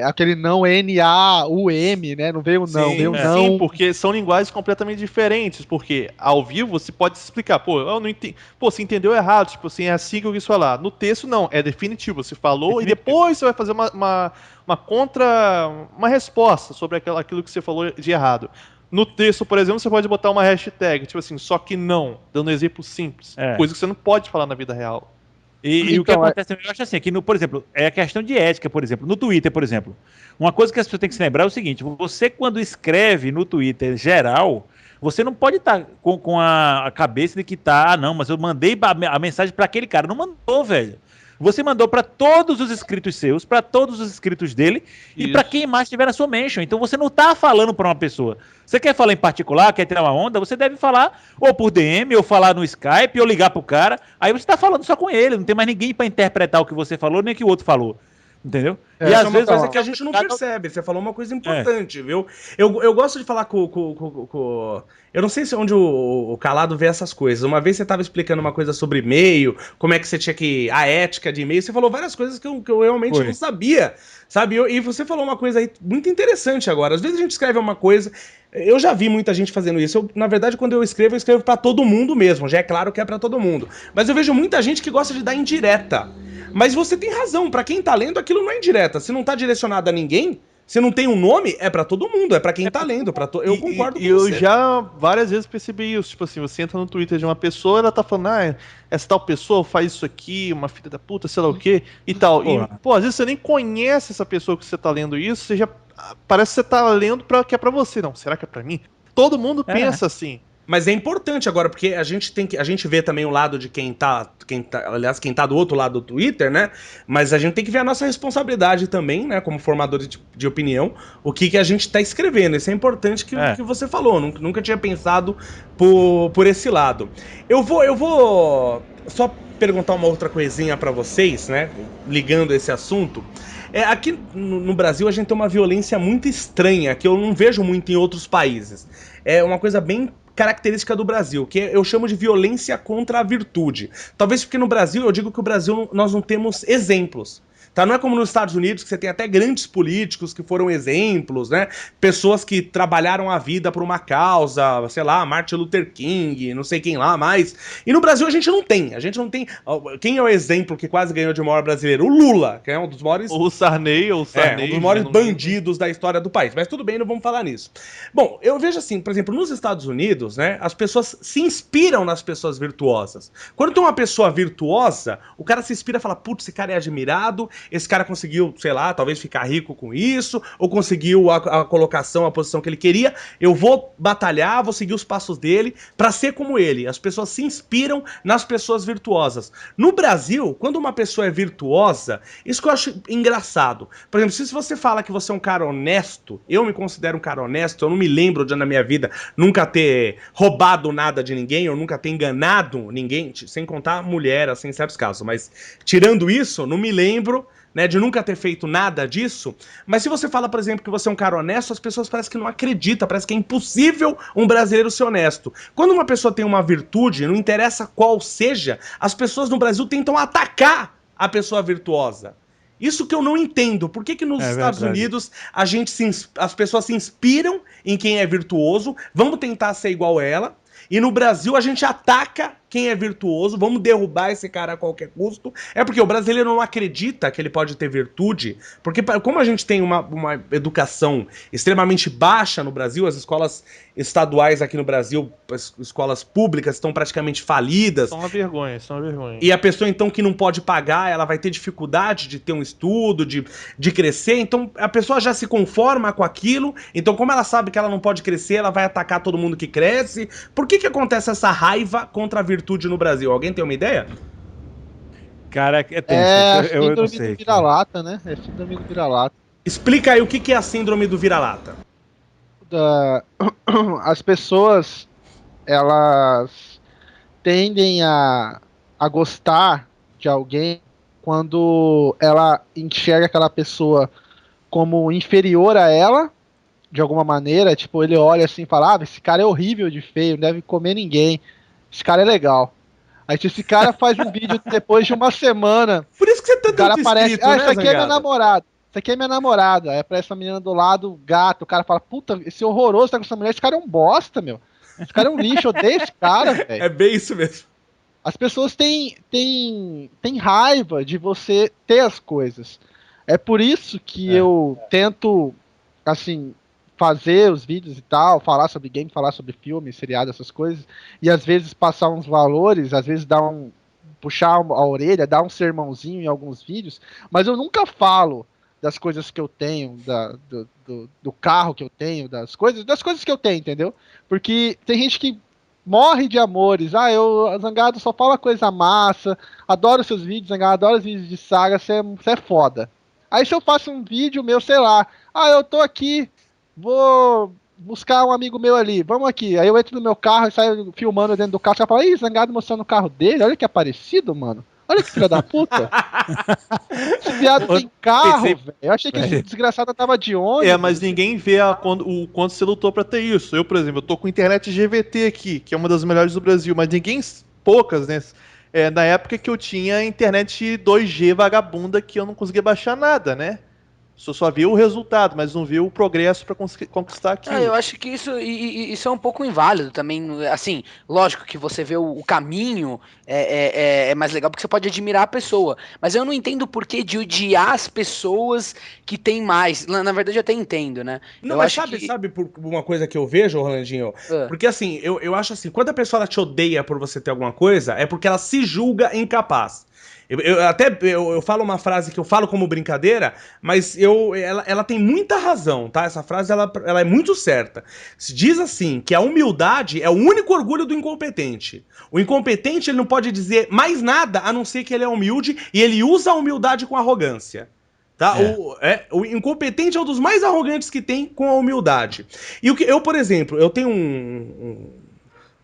S4: aquele não N-A-U-M, né? Não veio não, veio não.
S3: Sim, porque são linguagens completamente diferentes. Porque ao vivo você pode se explicar, pô, eu não entendi. Pô, você entendeu errado, tipo assim, é assim que eu quis falar. No texto, não, é definitivo. Você falou e depois você vai fazer uma resposta sobre aquilo que você falou de errado. No texto, por exemplo, você pode botar uma hashtag, tipo assim, só que não, dando um exemplo simples. Coisa que você não pode falar na vida real.
S6: E o que acontece, eu acho assim, aqui por exemplo, é a questão de ética, por exemplo, no Twitter, por exemplo. Uma coisa que as pessoas têm que se lembrar é o seguinte: você, quando escreve no Twitter geral, você não pode estar com a cabeça de que não, mas eu mandei a mensagem para aquele cara. Não mandou, velho. Você mandou para todos os inscritos seus, para todos os inscritos dele e para quem mais tiver na sua mention. Então você não está falando para uma pessoa. Você quer falar em particular, quer tirar uma onda, você deve falar ou por DM, ou falar no Skype, ou ligar pro cara. Aí você está falando só com ele, não tem mais ninguém para interpretar o que você falou, nem o que o outro falou. Entendeu?
S1: E às vezes é uma coisa que a gente não percebe. Você falou uma coisa importante, viu? Eu gosto de falar com. Eu não sei se onde o Calado vê essas coisas. Uma vez você estava explicando uma coisa sobre e-mail, como é que você tinha que. A ética de e-mail. Você falou várias coisas que eu realmente não sabia. Sabe? E você falou uma coisa aí muito interessante agora. Às vezes a gente escreve uma coisa. Eu já vi muita gente fazendo isso. Na verdade, quando eu escrevo pra todo mundo mesmo. Já é claro que é pra todo mundo. Mas eu vejo muita gente que gosta de dar indireta. Mas você tem razão, pra quem tá lendo, aquilo não é indireta. Se não tá direcionado a ninguém, se não tem um nome, é pra todo mundo, é pra quem tá lendo. Eu concordo com você.
S3: Eu já várias vezes percebi isso. Tipo assim, você entra no Twitter de uma pessoa, ela tá falando, essa tal pessoa faz isso aqui, uma filha da puta, sei lá o quê, e tal. E, pô, às vezes você nem conhece essa pessoa que você tá lendo isso, você já. Parece que você tá lendo que é pra você. Não, será que é pra mim? Todo mundo pensa assim.
S1: Mas é importante agora, porque a gente vê também o lado de quem tá do outro lado do Twitter, né? Mas a gente tem que ver a nossa responsabilidade também, né? Como formadores de opinião, o que a gente tá escrevendo. Isso é importante que você falou. Nunca tinha pensado por esse lado. Eu vou só perguntar uma outra coisinha pra vocês, né? Ligando esse assunto. Aqui no Brasil a gente tem uma violência muito estranha, que eu não vejo muito em outros países. É uma coisa bem característica do Brasil, que eu chamo de violência contra a virtude. Talvez porque no Brasil, eu digo que o Brasil nós não temos exemplos. Tá? Não é como nos Estados Unidos, que você tem até grandes políticos que foram exemplos, né? Pessoas que trabalharam a vida por uma causa, sei lá, Martin Luther King, não sei quem lá mais. E no Brasil a gente não tem. Quem é o exemplo que quase ganhou de maior brasileiro? O Lula, que é um dos maiores...
S3: O Sarney,
S1: um dos maiores bandidos da história do país. Mas tudo bem, não vamos falar nisso. Bom, eu vejo assim, por exemplo, nos Estados Unidos, né, as pessoas se inspiram nas pessoas virtuosas. Quando tem uma pessoa virtuosa, o cara se inspira e fala, putz, esse cara é admirado, esse cara conseguiu, sei lá, talvez ficar rico com isso, ou conseguiu a colocação, a posição que ele queria, eu vou batalhar, vou seguir os passos dele pra ser como ele. As pessoas se inspiram nas pessoas virtuosas. No Brasil, quando uma pessoa é virtuosa, isso que eu acho engraçado. Por exemplo, se você fala que você é um cara honesto, eu me considero um cara honesto, eu não me lembro de na minha vida nunca ter roubado nada de ninguém, ou nunca ter enganado ninguém, sem contar mulher, assim, em certos casos, mas tirando isso, não me lembro, né, de nunca ter feito nada disso. Mas se você fala, por exemplo, que você é um cara honesto, as pessoas parecem que não acreditam, parece que é impossível um brasileiro ser honesto. Quando uma pessoa tem uma virtude, não interessa qual seja, as pessoas no Brasil tentam atacar a pessoa virtuosa. Isso que eu não entendo. Por que nos Estados Unidos as pessoas se inspiram em quem é virtuoso, vamos tentar ser igual a ela, e no Brasil a gente ataca quem é virtuoso, vamos derrubar esse cara a qualquer custo. É porque o brasileiro não acredita que ele pode ter virtude, porque como a gente tem uma educação extremamente baixa no Brasil, as escolas estaduais aqui no Brasil, as escolas públicas estão praticamente falidas.
S3: São uma vergonha, são uma vergonha.
S1: E a pessoa então que não pode pagar, ela vai ter dificuldade de ter um estudo, de crescer, então a pessoa já se conforma com aquilo, então como ela sabe que ela não pode crescer, ela vai atacar todo mundo que cresce. Por que acontece essa raiva contra a virtude no Brasil? Alguém tem uma ideia?
S5: Cara, é
S4: tenso. Eu não sei. Vira-lata, né? É síndrome do vira-lata.
S1: Explica aí o que é a síndrome do vira-lata.
S4: As pessoas, elas tendem a a gostar de alguém quando ela enxerga aquela pessoa como inferior a ela, de alguma maneira. Tipo, ele olha assim e fala, esse cara é horrível de feio, não deve comer ninguém. Esse cara é legal. Aí se esse cara faz um vídeo depois de uma semana,
S1: Por isso que você tá
S4: o cara
S1: tanto
S4: aparece,
S1: inscrito, né,
S4: isso aqui é minha
S1: Zangada?
S4: namorada. Isso aqui é minha namorada. Aí aparece uma menina do lado, gato. O cara fala, puta, esse horroroso tá com essa mulher. Esse cara é um bosta, meu. Esse cara é um lixo, eu odeio esse cara, velho.
S1: É bem isso mesmo.
S4: As pessoas têm raiva de você ter as coisas. É por isso que eu tento, assim, fazer os vídeos e tal, falar sobre game, falar sobre filme, seriado, essas coisas, e às vezes passar uns valores, às vezes puxar a orelha, dar um sermãozinho em alguns vídeos, mas eu nunca falo das coisas que eu tenho, do carro que eu tenho, das coisas que eu tenho, entendeu? Porque tem gente que morre de amores. Zangado só fala coisa massa, adoro seus vídeos, Zangado, adoro os vídeos de saga, você é foda. Aí se eu faço um vídeo meu, sei lá, eu tô aqui, vou buscar um amigo meu ali, vamos aqui. Aí eu entro no meu carro e saio filmando dentro do carro, você fala, Zangado mostrando o carro dele, olha que parecido, mano. Olha que filha da puta. Esse viado tem carro, velho. Eu achei que esse desgraçado tava de ônibus.
S3: Mas ninguém vê o quanto você lutou pra ter isso. Eu, por exemplo, eu tô com internet GVT aqui, que é uma das melhores do Brasil, mas poucas, né? Na época que eu tinha internet 2G vagabunda, que eu não conseguia baixar nada, né? Só via o resultado, mas não via o progresso pra conquistar aquilo.
S2: Eu acho que isso é um pouco inválido também. Assim, lógico que você vê o caminho é mais legal porque você pode admirar a pessoa. Mas eu não entendo o porquê de odiar as pessoas que têm mais. Na verdade, eu até entendo, né?
S1: Não,
S2: eu
S1: mas
S2: acho
S1: sabe por uma coisa que eu vejo, Rolandinho? Porque assim, eu acho assim, quando a pessoa ela te odeia por você ter alguma coisa, é porque ela se julga incapaz. Eu falo uma frase que eu falo como brincadeira, mas ela tem muita razão, tá? Essa frase ela é muito certa. Se diz assim, que a humildade é o único orgulho do incompetente. O incompetente ele não pode dizer mais nada a não ser que ele é humilde e ele usa a humildade com arrogância. Tá? O incompetente é um dos mais arrogantes que tem com a humildade. E por exemplo, eu tenho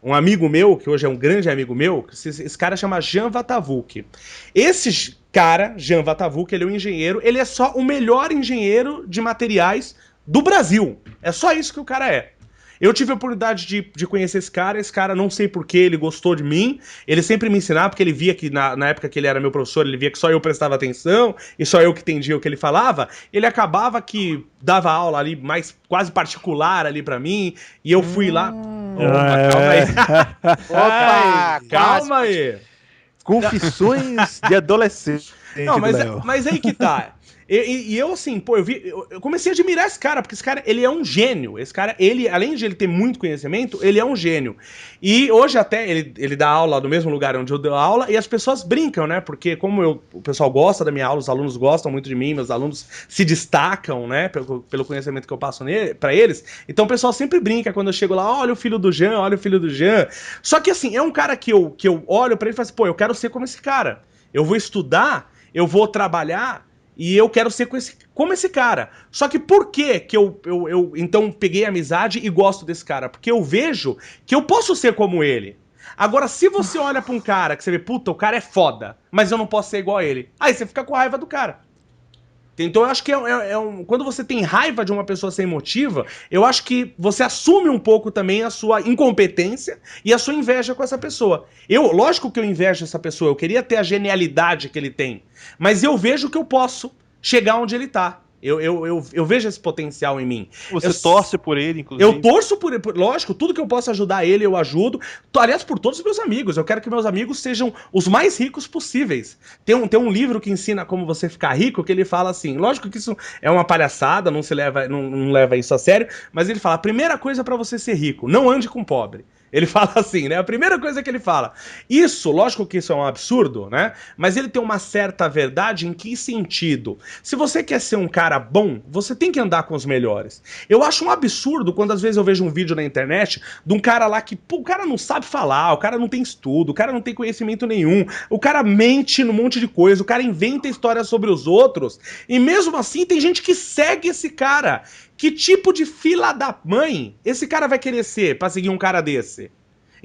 S1: um amigo meu, que hoje é um grande amigo meu, esse cara chama Jean Vatavuk. Esse cara, Jean Vatavuk, ele é um engenheiro, ele é só o melhor engenheiro de materiais do Brasil. É só isso que o cara é. Eu tive a oportunidade de conhecer esse cara não sei porquê, ele gostou de mim, ele sempre me ensinava, porque ele via que na época que ele era meu professor, ele via que só eu prestava atenção, e só eu que entendia o que ele falava, ele acabava que dava aula ali, mais quase particular ali pra mim, e eu fui lá... Opa, calma aí!
S6: Confissões de adolescente.
S1: Não, mas aí que tá. E eu, assim, eu comecei a admirar esse cara, porque esse cara, ele é um gênio. Esse cara, além de ele ter muito conhecimento, ele é um gênio. E hoje até, ele dá aula no mesmo lugar onde eu dou aula, e as pessoas brincam, né? Porque como o pessoal gosta da minha aula, os alunos gostam muito de mim, meus alunos se destacam, né? Pelo conhecimento que eu passo pra eles. Então o pessoal sempre brinca quando eu chego lá, olha o filho do Jean, olha o filho do Jean. Só que assim, é um cara que eu olho pra ele e falo assim, pô, eu quero ser como esse cara. Eu vou estudar, eu vou trabalhar, e eu quero ser como esse cara. Só que por que eu então peguei amizade e gosto desse cara? Porque eu vejo que eu posso ser como ele. Agora, se você olha pra um cara que você vê, puta, o cara é foda, mas eu não posso ser igual a ele. Aí você fica com raiva do cara. Então eu acho que quando você tem raiva de uma pessoa sem motivo, eu acho que você assume um pouco também a sua incompetência e a sua inveja com essa pessoa. Lógico que eu invejo essa pessoa, eu queria ter a genialidade que ele tem, mas eu vejo que eu posso chegar onde ele tá. Eu vejo esse potencial em mim.
S3: Você torce por ele, inclusive?
S1: Eu torço por ele, lógico, tudo que eu posso ajudar ele, eu ajudo. Aliás, por todos os meus amigos. Eu quero que meus amigos sejam os mais ricos possíveis. Tem um livro que ensina como você ficar rico, que ele fala assim, lógico que isso é uma palhaçada, não leva isso a sério, mas ele fala, a primeira coisa pra você ser rico, não ande com pobre. Ele fala assim, né? A primeira coisa que ele fala. Isso, lógico que isso é um absurdo, né? Mas ele tem uma certa verdade em que sentido? Se você quer ser um cara bom, você tem que andar com os melhores. Eu acho um absurdo quando às vezes eu vejo um vídeo na internet de um cara lá que, pô, o cara não sabe falar, o cara não tem estudo, o cara não tem conhecimento nenhum, o cara mente num monte de coisa, o cara inventa histórias sobre os outros, e mesmo assim tem gente que segue esse cara. Que tipo de fila da mãe esse cara vai querer ser pra seguir um cara desse?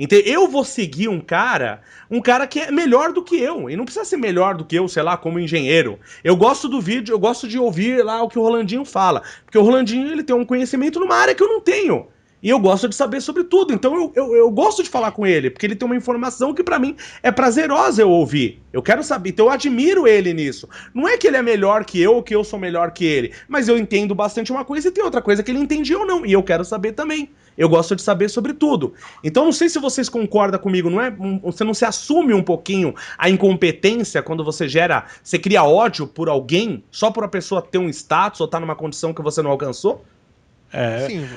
S1: Eu vou seguir um cara que é melhor do que eu. E não precisa ser melhor do que eu, sei lá, como engenheiro. Eu gosto do vídeo, eu gosto de ouvir lá o que o Rolandinho fala. Porque o Rolandinho, ele tem um conhecimento numa área que eu não tenho. E eu gosto de saber sobre tudo. Então eu gosto de falar com ele, porque ele tem uma informação que pra mim é prazerosa eu ouvir. Eu quero saber, então eu admiro ele nisso. Não é que ele é melhor que eu ou que eu sou melhor que ele, mas eu entendo bastante uma coisa e tem outra coisa que ele entendia ou não. E eu quero saber também. Eu gosto de saber sobre tudo. Então não sei se vocês concordam comigo, não é? Você não se assume um pouquinho a incompetência quando você cria ódio por alguém, só por a pessoa ter um status ou estar numa condição que você não alcançou?
S3: Sim.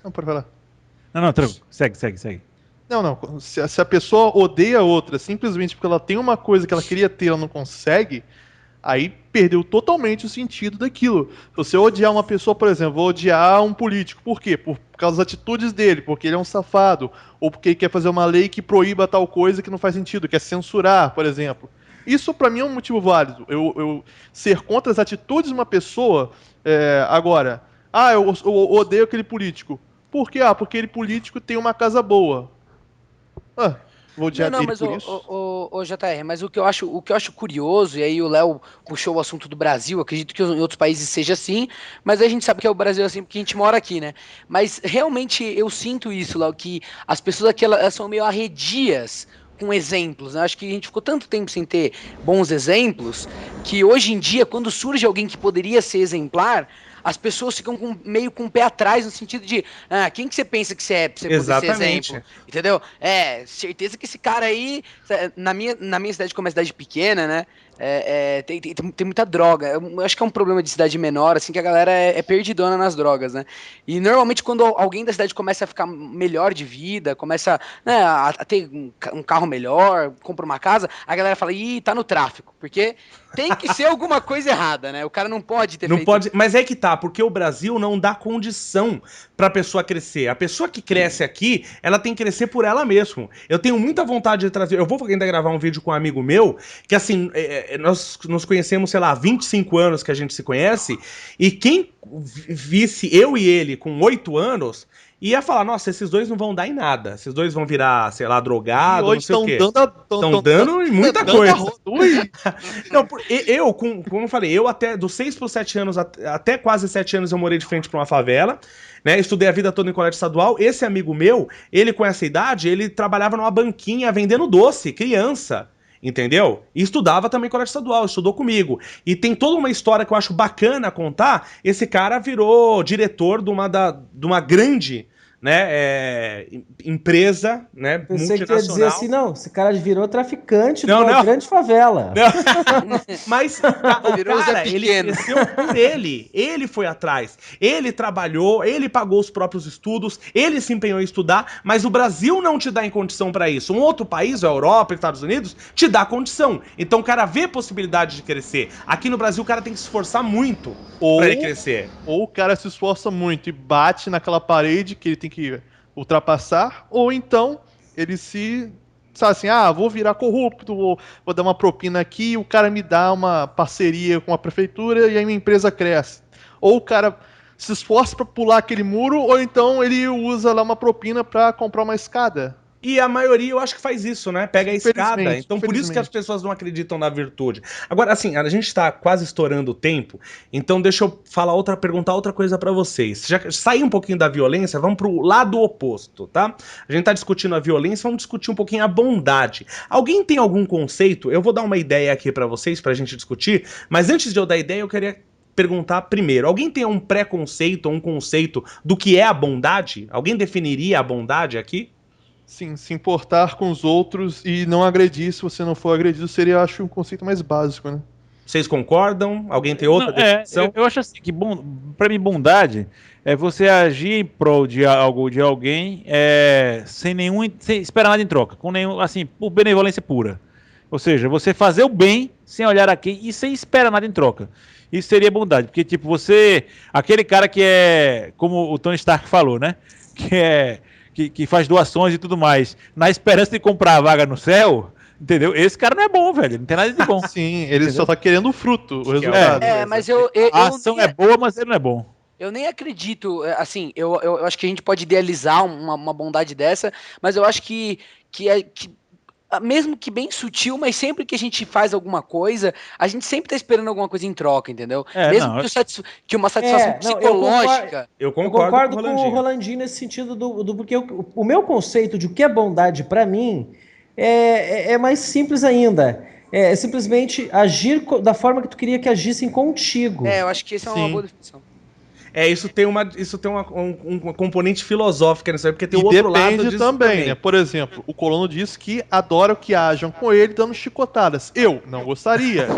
S3: Não, pode falar.
S6: Não, tranquilo. Segue.
S3: Não. Se a pessoa odeia outra simplesmente porque ela tem uma coisa que ela queria ter e ela não consegue, aí perdeu totalmente o sentido daquilo. Se você odiar uma pessoa, por exemplo, vou odiar um político. Por quê? Por causa das atitudes dele, porque ele é um safado, ou porque ele quer fazer uma lei que proíba tal coisa que não faz sentido, quer censurar, por exemplo. Isso pra mim é um motivo válido. Eu ser contra as atitudes de uma pessoa, agora, eu odeio aquele político. Por quê? Porque aquele político tem uma casa boa. Vou odiar dele por isso?
S2: Ô, JR, mas o que eu acho curioso, e aí o Léo puxou o assunto do Brasil, acredito que em outros países seja assim, mas a gente sabe que o Brasil é assim porque a gente mora aqui, né? Mas realmente eu sinto isso, Léo, que as pessoas aqui elas são meio arredias com exemplos, né? Acho que a gente ficou tanto tempo sem ter bons exemplos, que hoje em dia, quando surge alguém que poderia ser exemplar, as pessoas ficam meio com o pé atrás, no sentido de, quem que você pensa que você é pra você poder ser exemplo? Entendeu? Certeza que esse cara aí, na minha cidade, como é cidade pequena, né, tem muita droga. Eu acho que é um problema de cidade menor, assim, que a galera é perdidona nas drogas, né? E normalmente quando alguém da cidade começa a ficar melhor de vida, começa, né, a ter um carro melhor, compra uma casa, a galera fala, tá no tráfico, porque tem que ser alguma coisa errada, né? O cara não pode ter feito...
S1: Pode, mas é que tá, porque o Brasil não dá condição pra pessoa crescer. A pessoa que cresce aqui, ela tem que crescer por ela mesma. Eu tenho muita vontade de trazer... Eu vou ainda gravar um vídeo com um amigo meu, que assim, nós nos conhecemos, sei lá, há 25 anos que a gente se conhece, e quem visse eu e ele com 8 anos... ia falar, nossa, esses dois não vão dar em nada. Esses dois vão virar, sei lá, drogado, não sei o quê. Estão dando em muita coisa. Não, como eu falei, eu até dos 6 para os 7 anos, até quase 7 anos eu morei de frente para uma favela, né? Estudei a vida toda em colégio estadual. Esse amigo meu, ele com essa idade, ele trabalhava numa banquinha vendendo doce, criança. Entendeu? E estudava também em colégio estadual, estudou comigo. E tem toda uma história que eu acho bacana contar. Esse cara virou diretor de uma grande, né, empresa, né,
S5: Pensei
S1: multinacional.
S5: Que ia dizer assim, não, esse cara virou traficante de uma grande favela.
S1: Mas, cara, ele cresceu por ele foi atrás, ele trabalhou, ele pagou os próprios estudos, ele se empenhou em estudar, mas o Brasil não te dá em condição para isso. Um outro país, a Europa, Estados Unidos, te dá condição. Então o cara vê possibilidade de crescer. Aqui no Brasil o cara tem que se esforçar muito para ele crescer.
S3: Ou o cara se esforça muito e bate naquela parede que ele tem que ultrapassar, ou então ele sabe assim, vou virar corrupto, vou dar uma propina aqui, o cara me dá uma parceria com a prefeitura e aí minha empresa cresce. Ou o cara se esforça para pular aquele muro, ou então ele usa lá uma propina para comprar uma escada.
S1: E a maioria eu acho que faz isso, né? Pega a escada. Então por isso que as pessoas não acreditam na virtude. Agora, assim, a gente tá quase estourando o tempo, então deixa eu perguntar outra coisa pra vocês. Já sair um pouquinho da violência, vamos pro lado oposto, tá? A gente tá discutindo a violência, vamos discutir um pouquinho a bondade. Alguém tem algum conceito? Eu vou dar uma ideia aqui pra vocês, pra gente discutir, mas antes de eu dar ideia, eu queria perguntar primeiro. Alguém tem um preconceito ou um conceito do que é a bondade? Alguém definiria a bondade aqui?
S3: Sim, se importar com os outros e não agredir se você não for agredido seria, acho, um conceito mais básico, né?
S1: Vocês concordam? Alguém tem outra definição?
S6: Eu acho assim, que para mim bondade é você agir em prol de algo, de alguém, sem esperar nada em troca, assim, por benevolência pura. Ou seja, você fazer o bem sem olhar a quem e sem esperar nada em troca. Isso seria bondade, porque tipo, aquele cara que é, como o Tony Stark falou, né? Que faz doações e tudo mais, na esperança de comprar a vaga no céu, entendeu? Esse cara não é bom, velho. Não tem nada de bom.
S3: Sim, ele só tá querendo o fruto, o resultado.
S2: Mas
S6: a ação é boa, mas ele não é bom.
S2: Eu nem acredito, assim, eu acho que a gente pode idealizar uma bondade dessa, mas eu acho que mesmo que bem sutil, mas sempre que a gente faz alguma coisa, a gente sempre tá esperando alguma coisa em troca, entendeu? Mesmo que uma satisfação psicológica.
S1: Eu
S5: Eu concordo
S1: com
S5: com o Rolandinho nesse sentido porque o meu conceito de o que é bondade pra mim é mais simples ainda. É simplesmente agir da forma que tu queria que agissem contigo.
S2: Eu acho que essa é uma boa definição.
S1: Isso tem uma componente filosófica nisso aí, porque tem o outro lado
S3: depende
S1: disso
S3: também, né? Por exemplo, o colono disse que adora que ajam com ele dando chicotadas. Eu não gostaria.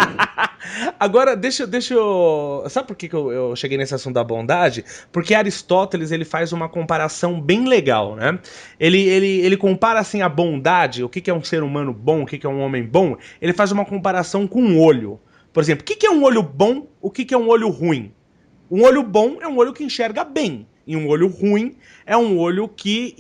S1: Agora, deixa eu... Sabe por que eu cheguei nesse assunto da bondade? Porque Aristóteles, ele faz uma comparação bem legal, né? Ele compara, assim, a bondade, o que é um ser humano bom, o que é um homem bom, ele faz uma comparação com um olho. Por exemplo, o que é um olho bom, o que é um olho ruim? Um olho bom é um olho que enxerga bem, e um olho ruim é um olho que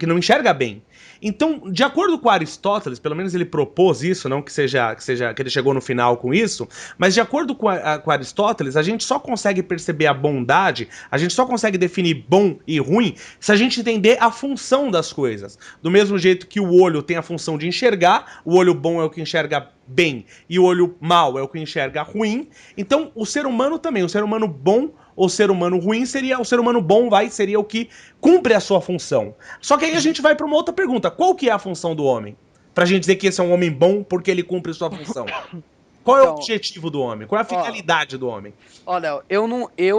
S1: não enxerga bem. Então, de acordo com Aristóteles, pelo menos ele propôs isso, não que que ele chegou no final com isso, mas de acordo com Aristóteles, a gente só consegue perceber a bondade, a gente só consegue definir bom e ruim se a gente entender a função das coisas. Do mesmo jeito que o olho tem a função de enxergar, o olho bom é o que enxerga bem e o olho mau é o que enxerga ruim. Então, o ser humano também, o ser humano bom ou ser humano ruim seria o ser humano bom, seria o que cumpre a sua função. Só que aí a gente vai para uma outra pergunta: qual que é a função do homem? Pra gente dizer que esse é um homem bom porque ele cumpre sua função. Qual é o objetivo do homem? Qual é a finalidade do homem?
S2: Olha, eu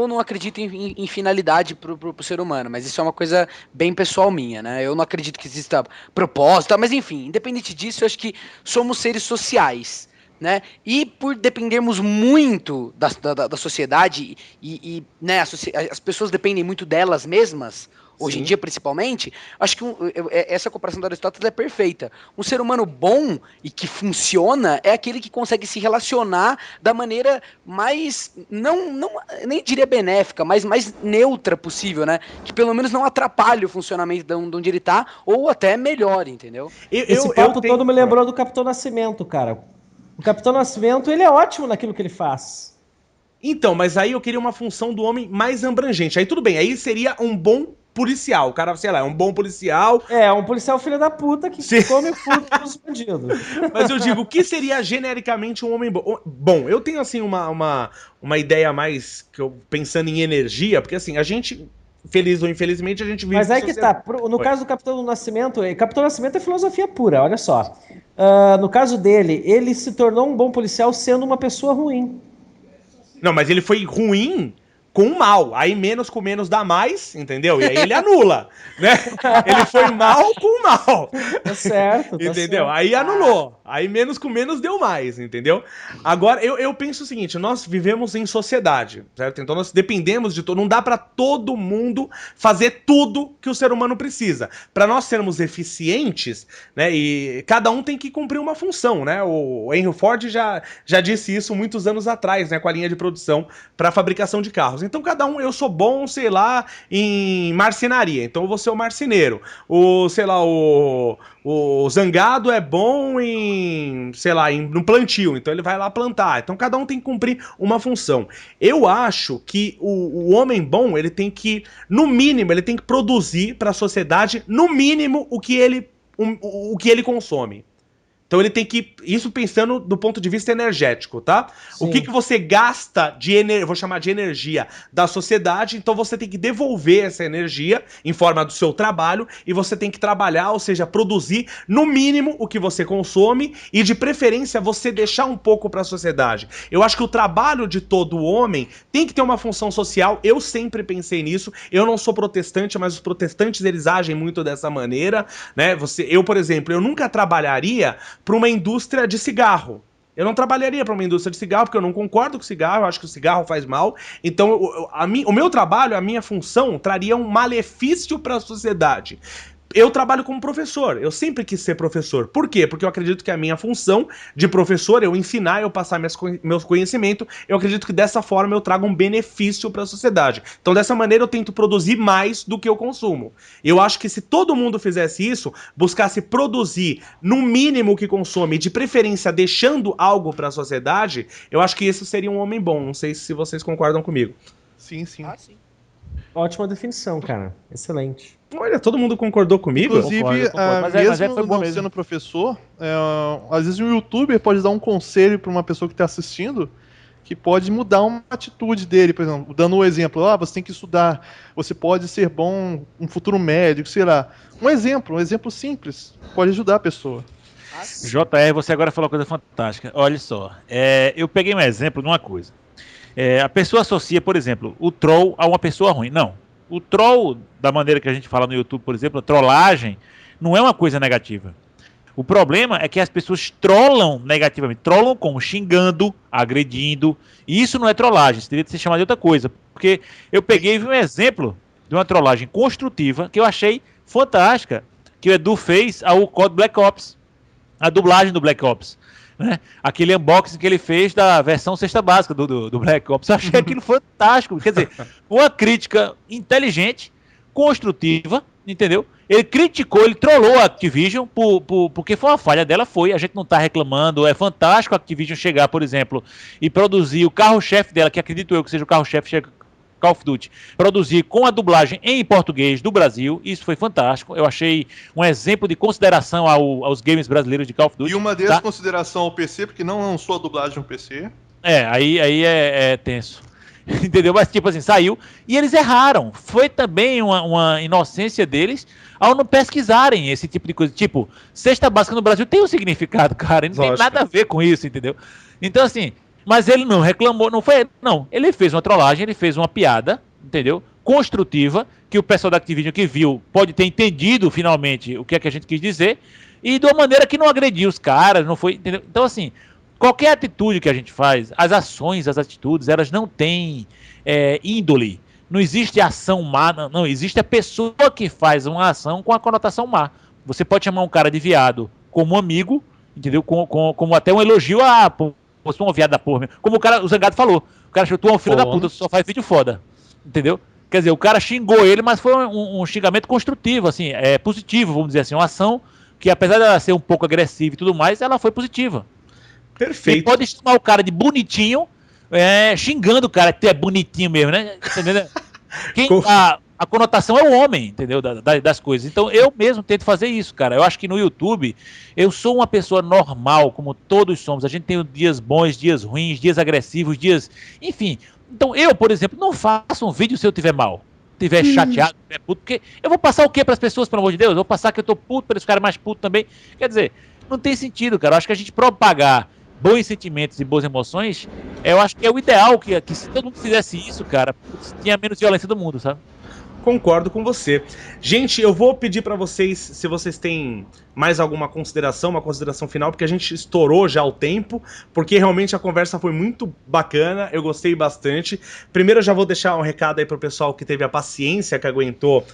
S2: não acredito em finalidade pro ser humano, mas isso é uma coisa bem pessoal minha, né? Eu não acredito que exista propósito, mas enfim, independente disso, eu acho que somos seres sociais, né? E por dependermos muito da sociedade né, as pessoas dependem muito delas mesmas, hoje em dia principalmente, acho que essa comparação do Aristóteles é perfeita. Um ser humano bom e que funciona é aquele que consegue se relacionar da maneira mais, nem diria benéfica, mas mais neutra possível, né? Que pelo menos não atrapalhe o funcionamento de onde ele tá, ou até melhore, entendeu?
S5: Esse papo todo me lembrou do Capitão Nascimento, cara. O Capitão Nascimento, ele é ótimo naquilo que ele faz.
S1: Então, mas aí eu queria uma função do homem mais abrangente. Aí tudo bem, aí seria um bom policial. O cara, sei lá, é um bom policial.
S5: É, um policial filho da puta que come fruto dos bandidos.
S1: Mas eu digo, o que seria genericamente um homem bom? Bom, eu tenho, assim, uma ideia mais, pensando em energia, porque, assim, a gente... Feliz ou infelizmente, a gente vive...
S5: Mas aí que tá, no caso do Capitão Nascimento, Capitão Nascimento é filosofia pura, olha só. No caso dele, ele se tornou um bom policial sendo uma pessoa ruim.
S1: Não, mas ele foi ruim com o mal. Aí menos com menos dá mais, entendeu? E aí ele anula, né? Ele foi mal com o mal.
S5: Tá certo, tá
S1: entendeu?
S5: certo.
S1: Aí anulou. Aí menos com menos deu mais, entendeu? Agora, eu penso o seguinte, nós vivemos em sociedade, certo? Então nós dependemos de todo... Não dá pra todo mundo fazer tudo que o ser humano precisa. Pra nós sermos eficientes, né? E cada um tem que cumprir uma função, né? O Henry Ford já disse isso muitos anos atrás, né? Com a linha de produção pra fabricação de carros. Então cada um, eu sou bom, sei lá, em marcenaria, então eu vou ser o marceneiro. Sei lá, o Zangado é bom sei lá, no plantio, então ele vai lá plantar. Então cada um tem que cumprir uma função. Eu acho que o homem bom, ele tem que, no mínimo, ele tem que produzir para a sociedade, no mínimo, o que ele consome. Então ele tem que... Isso pensando do ponto de vista energético, tá? Sim. O que você gasta de energia, vou chamar de energia, da sociedade, então você tem que devolver essa energia em forma do seu trabalho e você tem que trabalhar, ou seja, produzir no mínimo o que você consome e de preferência você deixar um pouco para a sociedade. Eu acho que o trabalho de todo homem tem que ter uma função social, eu sempre pensei nisso, eu não sou protestante, mas os protestantes eles agem muito dessa maneira, né? Eu, por exemplo, eu nunca trabalharia para uma indústria de cigarro. Eu não trabalharia para uma indústria de cigarro, porque eu não concordo com o cigarro, eu acho que o cigarro faz mal. Então, o meu trabalho, a minha função, traria um malefício para a sociedade. Eu trabalho como professor, eu sempre quis ser professor. Por quê? Porque eu acredito que a minha função de professor, eu ensinar, eu passar meus conhecimentos, eu acredito que dessa forma eu trago um benefício para a sociedade. Então dessa maneira eu tento produzir mais do que eu consumo. Eu acho que se todo mundo fizesse isso, buscasse produzir no mínimo o que consome, de preferência deixando algo para a sociedade, eu acho que isso seria um homem bom. Não sei se vocês concordam comigo.
S3: Sim, sim.
S2: Ah, sim.
S5: Ótima definição, cara. Excelente.
S1: Olha, todo mundo concordou comigo?
S3: Inclusive,
S6: Eu concordo. Mas
S3: mesmo
S6: foi bom
S3: não
S6: mesmo.
S3: sendo professor, às vezes um youtuber pode dar um conselho para uma pessoa que está assistindo que pode mudar uma atitude dele, por exemplo, dando um exemplo, você tem que estudar, você pode ser bom, um futuro médico, sei lá. Um exemplo simples, pode ajudar a pessoa.
S6: JR, você agora falou uma coisa fantástica. Olha só, eu peguei um exemplo de uma coisa. A pessoa associa, por exemplo, o troll a uma pessoa ruim. Não. O troll, da maneira que a gente fala no YouTube, por exemplo, a trollagem, não é uma coisa negativa. O problema é que as pessoas trollam negativamente. Trollam como? Xingando, agredindo. E isso não é trollagem, isso deveria ser chamado de outra coisa. Porque eu peguei e vi um exemplo de uma trollagem construtiva que eu achei fantástica, que o Edu fez ao COD Black Ops. A dublagem do Black Ops. Né? Aquele unboxing que ele fez da versão cesta básica do Black Ops. Eu achei aquilo fantástico. Quer dizer, uma crítica inteligente, construtiva, entendeu? Ele criticou, ele trollou a Activision porque foi uma falha dela, a gente não está reclamando, é fantástico a Activision chegar, por exemplo, e produzir o carro-chefe dela, que acredito eu que seja o carro-chefe Call of Duty, produzir com a dublagem em português do Brasil, isso foi fantástico, eu achei um exemplo de consideração aos games brasileiros de Call of Duty.
S3: E uma desconsideração ao PC, porque não lançou a dublagem no PC.
S6: Aí é tenso. Entendeu? Mas tipo assim, saiu e eles erraram. Foi também uma inocência deles ao não pesquisarem esse tipo de coisa. Tipo, cesta básica no Brasil tem um significado, cara. Não tem nada a ver com isso, entendeu? Então assim, mas ele não reclamou, não. Ele fez uma trollagem, ele fez uma piada, entendeu? Construtiva, que o pessoal da Activision que viu pode ter entendido finalmente o que é que a gente quis dizer, e de uma maneira que não agrediu os caras, não foi, entendeu? Então assim, qualquer atitude que a gente faz, as ações, as atitudes, elas não têm índole. Não existe ação má, não. Existe a pessoa que faz uma ação com a conotação má. Você pode chamar um cara de viado como amigo, entendeu? Como até um elogio você é um viado da porra. Como o Zangado falou. O cara achou, tu é um filho da puta, tu só faz vídeo foda. Entendeu? Quer dizer, o cara xingou ele, mas foi um xingamento construtivo, assim, positivo, vamos dizer assim. Uma ação que, apesar de ela ser um pouco agressiva e tudo mais, ela foi positiva.
S1: Perfeito.
S6: Você pode chamar o cara de bonitinho, xingando o cara que é bonitinho mesmo, né? Entendeu? A conotação é o homem, entendeu? Das coisas. Então eu mesmo tento fazer isso, cara. Eu acho que no YouTube eu sou uma pessoa normal, como todos somos. A gente tem dias bons, dias ruins, dias agressivos, dias. Enfim. Então eu, por exemplo, não faço um vídeo se eu tiver mal. Tiver chateado, tiver puto, porque eu vou passar o que para as pessoas, pelo amor de Deus? Eu vou passar que eu tô puto para esse cara mais puto também. Quer dizer, não tem sentido, cara. Eu acho que a gente propagar bons sentimentos e boas emoções, eu acho que é o ideal, que se todo mundo fizesse isso, cara, tinha menos violência do mundo, sabe?
S1: Concordo com você. Gente, eu vou pedir pra vocês, se vocês têm mais alguma consideração, uma consideração final, porque a gente estourou já o tempo, porque realmente a conversa foi muito bacana, eu gostei bastante. Primeiro eu já vou deixar um recado aí pro pessoal que teve a paciência, que aguentou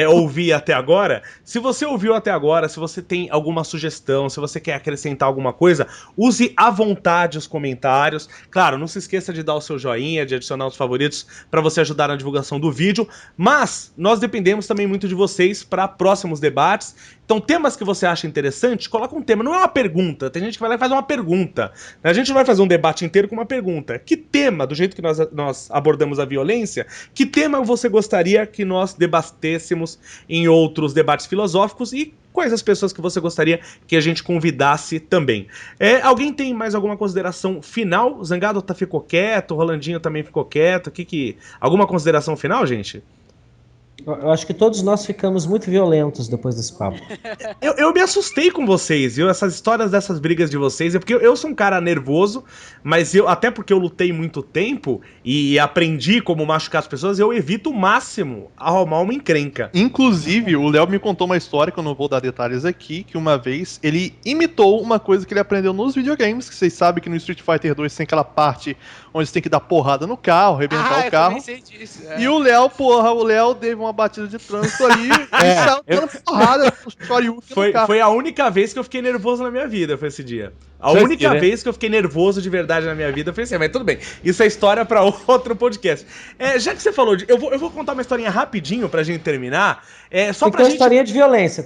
S1: ouvir até agora. Se você ouviu até agora, se você tem alguma sugestão, se você quer acrescentar alguma coisa, use à vontade os comentários. Claro, não se esqueça de dar o seu joinha, de adicionar os favoritos para você ajudar na divulgação do vídeo, mas nós dependemos também muito de vocês para próximos debates. Então, temas que você acha interessante, coloca um tema. Não é uma pergunta. Tem gente que vai lá e faz uma pergunta. A gente não vai fazer um debate inteiro com uma pergunta. Que tema, do jeito que nós abordamos a violência, que tema você gostaria que nós debatêssemos em outros debates filosóficos e quais as pessoas que você gostaria que a gente convidasse também? Alguém tem mais alguma consideração final? Zangado ficou quieto, o Rolandinho também ficou quieto. Alguma consideração final, gente?
S5: Eu acho que todos nós ficamos muito violentos depois desse papo.
S1: Eu me assustei com vocês, viu? Essas histórias dessas brigas de vocês, porque eu sou um cara nervoso, mas até porque eu lutei muito tempo e aprendi como machucar as pessoas, eu evito o máximo arrumar uma encrenca.
S3: Inclusive, o Léo me contou uma história, que eu não vou dar detalhes aqui, que uma vez ele imitou uma coisa que ele aprendeu nos videogames, que vocês sabem que no Street Fighter 2 tem aquela parte onde você tem que dar porrada no carro, arrebentar o carro. Disso, E o Léo teve uma batida de trânsito ali e saiu dando porrada no Shoryuken no carro.
S1: Foi a única vez que eu fiquei nervoso na minha vida, foi esse dia. A única vez que eu fiquei nervoso de verdade na minha vida foi assim, mas tudo bem. Isso é história pra outro podcast. Já que você falou de... Eu vou contar uma historinha rapidinho pra gente terminar. Só
S5: tem que ter uma historinha de violência,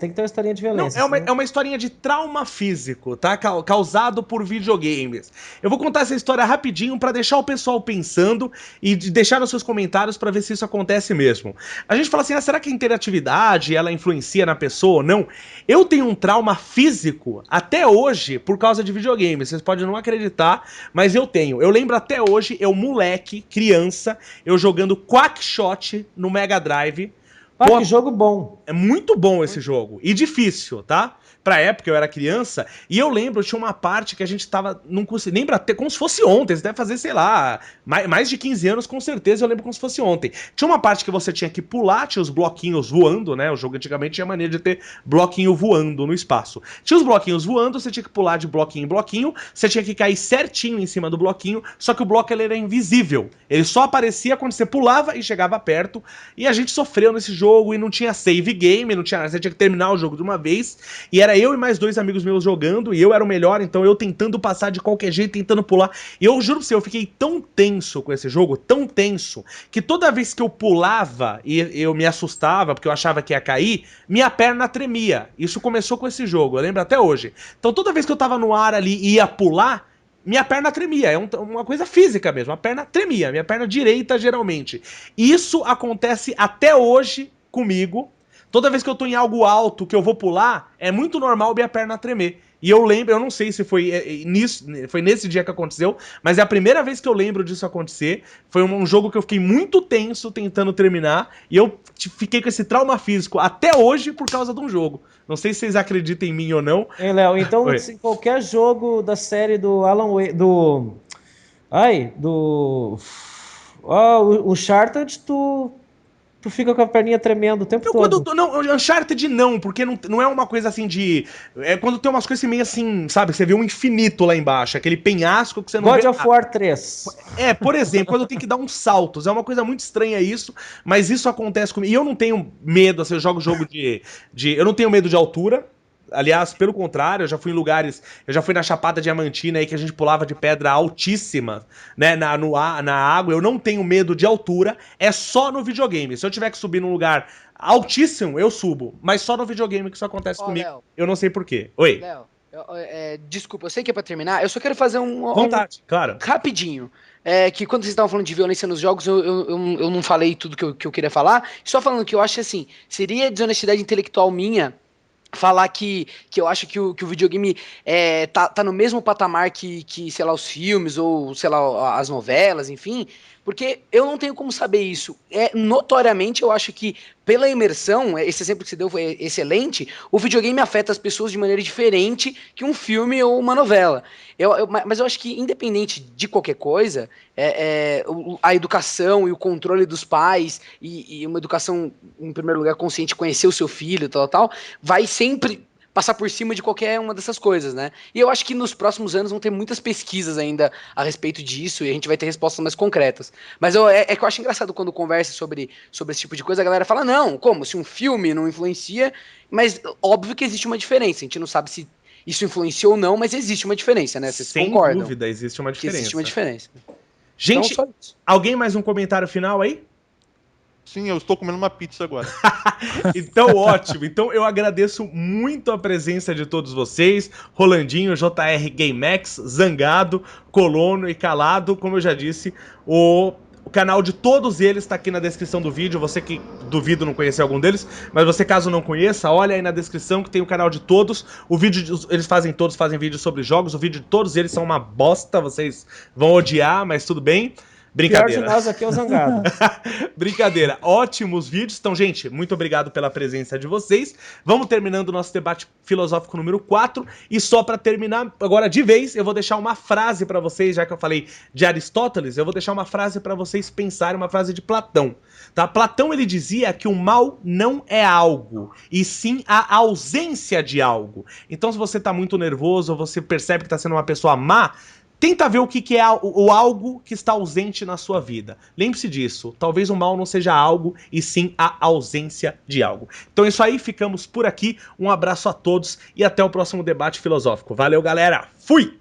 S1: Não, é uma historinha de trauma físico, tá? Causado por videogames. Eu vou contar essa história rapidinho pra deixar o pessoal pensando e deixar nos seus comentários pra ver se isso acontece mesmo. A gente fala assim, será que a interatividade, ela influencia na pessoa ou não? Eu tenho um trauma físico até hoje por causa de videogame. Vocês podem não acreditar, mas eu tenho. Eu lembro até hoje, eu moleque, criança, eu jogando Quackshot no Mega Drive.
S5: Pô, que jogo bom.
S1: É muito bom esse jogo. E difícil, tá? Pra época eu era criança. E eu lembro, tinha uma parte que a gente tava... Não conseguia... Lembra até como se fosse ontem. Você deve fazer, sei lá... Mais de 15 anos, com certeza, eu lembro como se fosse ontem. Tinha uma parte que você tinha que pular, tinha os bloquinhos voando, né? O jogo antigamente tinha maneira de ter bloquinho voando no espaço. Tinha os bloquinhos voando, você tinha que pular de bloquinho em bloquinho. Você tinha que cair certinho em cima do bloquinho. Só que o bloco, ele era invisível. Ele só aparecia quando você pulava e chegava perto. E a gente sofreu nesse jogo e não tinha save game, não tinha nada. Você tinha que terminar o jogo de uma vez. E era eu e mais 2 amigos meus jogando, e eu era o melhor, então eu tentando passar de qualquer jeito, tentando pular. E eu juro pra você, eu fiquei tão tenso com esse jogo, tão tenso, que toda vez que eu pulava e eu me assustava, porque eu achava que ia cair, minha perna tremia. Isso começou com esse jogo, eu lembro até hoje. Então toda vez que eu tava no ar ali e ia pular, minha perna tremia, é uma coisa física mesmo, a perna tremia, minha perna direita geralmente. Isso acontece até hoje comigo. Toda vez que eu tô em algo alto, que eu vou pular, é muito normal minha perna tremer. E eu lembro, eu não sei se foi nesse dia que aconteceu, mas é a primeira vez que eu lembro disso acontecer. Foi um jogo que eu fiquei muito tenso tentando terminar, e eu fiquei com esse trauma físico até hoje por causa de um jogo. Não sei se vocês acreditam em mim ou não.
S5: Hein, Léo, então se qualquer jogo da série do Alan Wake, do Uncharted, tu fica com a perninha tremendo o tempo todo.
S1: Não, Uncharted não, porque não é uma coisa assim de... É quando tem umas coisas meio assim, sabe? Você vê um infinito lá embaixo, aquele penhasco que você não vê...
S5: God of War 3.
S1: Por exemplo, quando eu tenho que dar uns saltos. É uma coisa muito estranha isso, mas isso acontece comigo. E eu não tenho medo, assim, eu jogo jogo eu não tenho medo de altura. Aliás, pelo contrário, eu já fui em lugares... Eu já fui na Chapada Diamantina aí, que a gente pulava de pedra altíssima, né, na água. Eu não tenho medo de altura, é só no videogame. Se eu tiver que subir num lugar altíssimo, eu subo. Mas só no videogame que isso acontece comigo. Léo, eu não sei porquê. Oi.
S2: Léo, desculpa, eu sei que é pra terminar. Eu só quero fazer
S1: Vontade, claro.
S2: Rapidinho. Que quando vocês estavam falando de violência nos jogos, eu não falei tudo que eu queria falar. Só falando que eu acho assim, seria desonestidade intelectual minha falar que eu acho que o videogame tá no mesmo patamar que, sei lá, os filmes ou, sei lá, as novelas, enfim, porque eu não tenho como saber isso. Notoriamente, eu acho que pela imersão, esse exemplo que você deu foi excelente, o videogame afeta as pessoas de maneira diferente que um filme ou uma novela. Mas eu acho que, independente de qualquer coisa, a educação e o controle dos pais e uma educação, em primeiro lugar, consciente, conhecer o seu filho, tal, vai sempre passar por cima de qualquer uma dessas coisas, né? E eu acho que nos próximos anos vão ter muitas pesquisas ainda a respeito disso e a gente vai ter respostas mais concretas. Mas que eu acho engraçado quando conversa sobre esse tipo de coisa, a galera fala, não, como? Se um filme não influencia, mas óbvio que existe uma diferença, a gente não sabe se isso influenciou ou não, mas existe uma diferença, né? Vocês concordam?
S1: Sem dúvida, existe uma diferença.
S2: Existe uma diferença.
S1: Gente, então, alguém mais um comentário final aí?
S3: Sim, eu estou comendo uma pizza agora.
S1: Então, ótimo. Então, eu agradeço muito a presença de todos vocês. Rolandinho, JR GameX, Zangado, Colono e Calado. Como eu já disse, o canal de todos eles está aqui na descrição do vídeo. Você que duvido não conhecer algum deles, mas você caso não conheça, olha aí na descrição que tem o canal de todos. O vídeo, todos fazem vídeos sobre jogos. O vídeo de todos eles são uma bosta. Vocês vão odiar, mas tudo bem. Brincadeira.
S5: Pior de nós aqui é o Zangado.
S1: Brincadeira. Ótimos vídeos. Então, gente, muito obrigado pela presença de vocês. Vamos terminando o nosso debate filosófico número 4. E só para terminar, agora de vez, eu vou deixar uma frase para vocês, já que eu falei de Aristóteles, eu vou deixar uma frase para vocês pensarem, uma frase de Platão. Tá? Platão, ele dizia que o mal não é algo, e sim a ausência de algo. Então, se você tá muito nervoso, ou você percebe que tá sendo uma pessoa má, tenta ver o que é o algo que está ausente na sua vida. Lembre-se disso. Talvez o mal não seja algo, e sim a ausência de algo. Então é isso aí, ficamos por aqui. Um abraço a todos e até o próximo debate filosófico. Valeu, galera. Fui!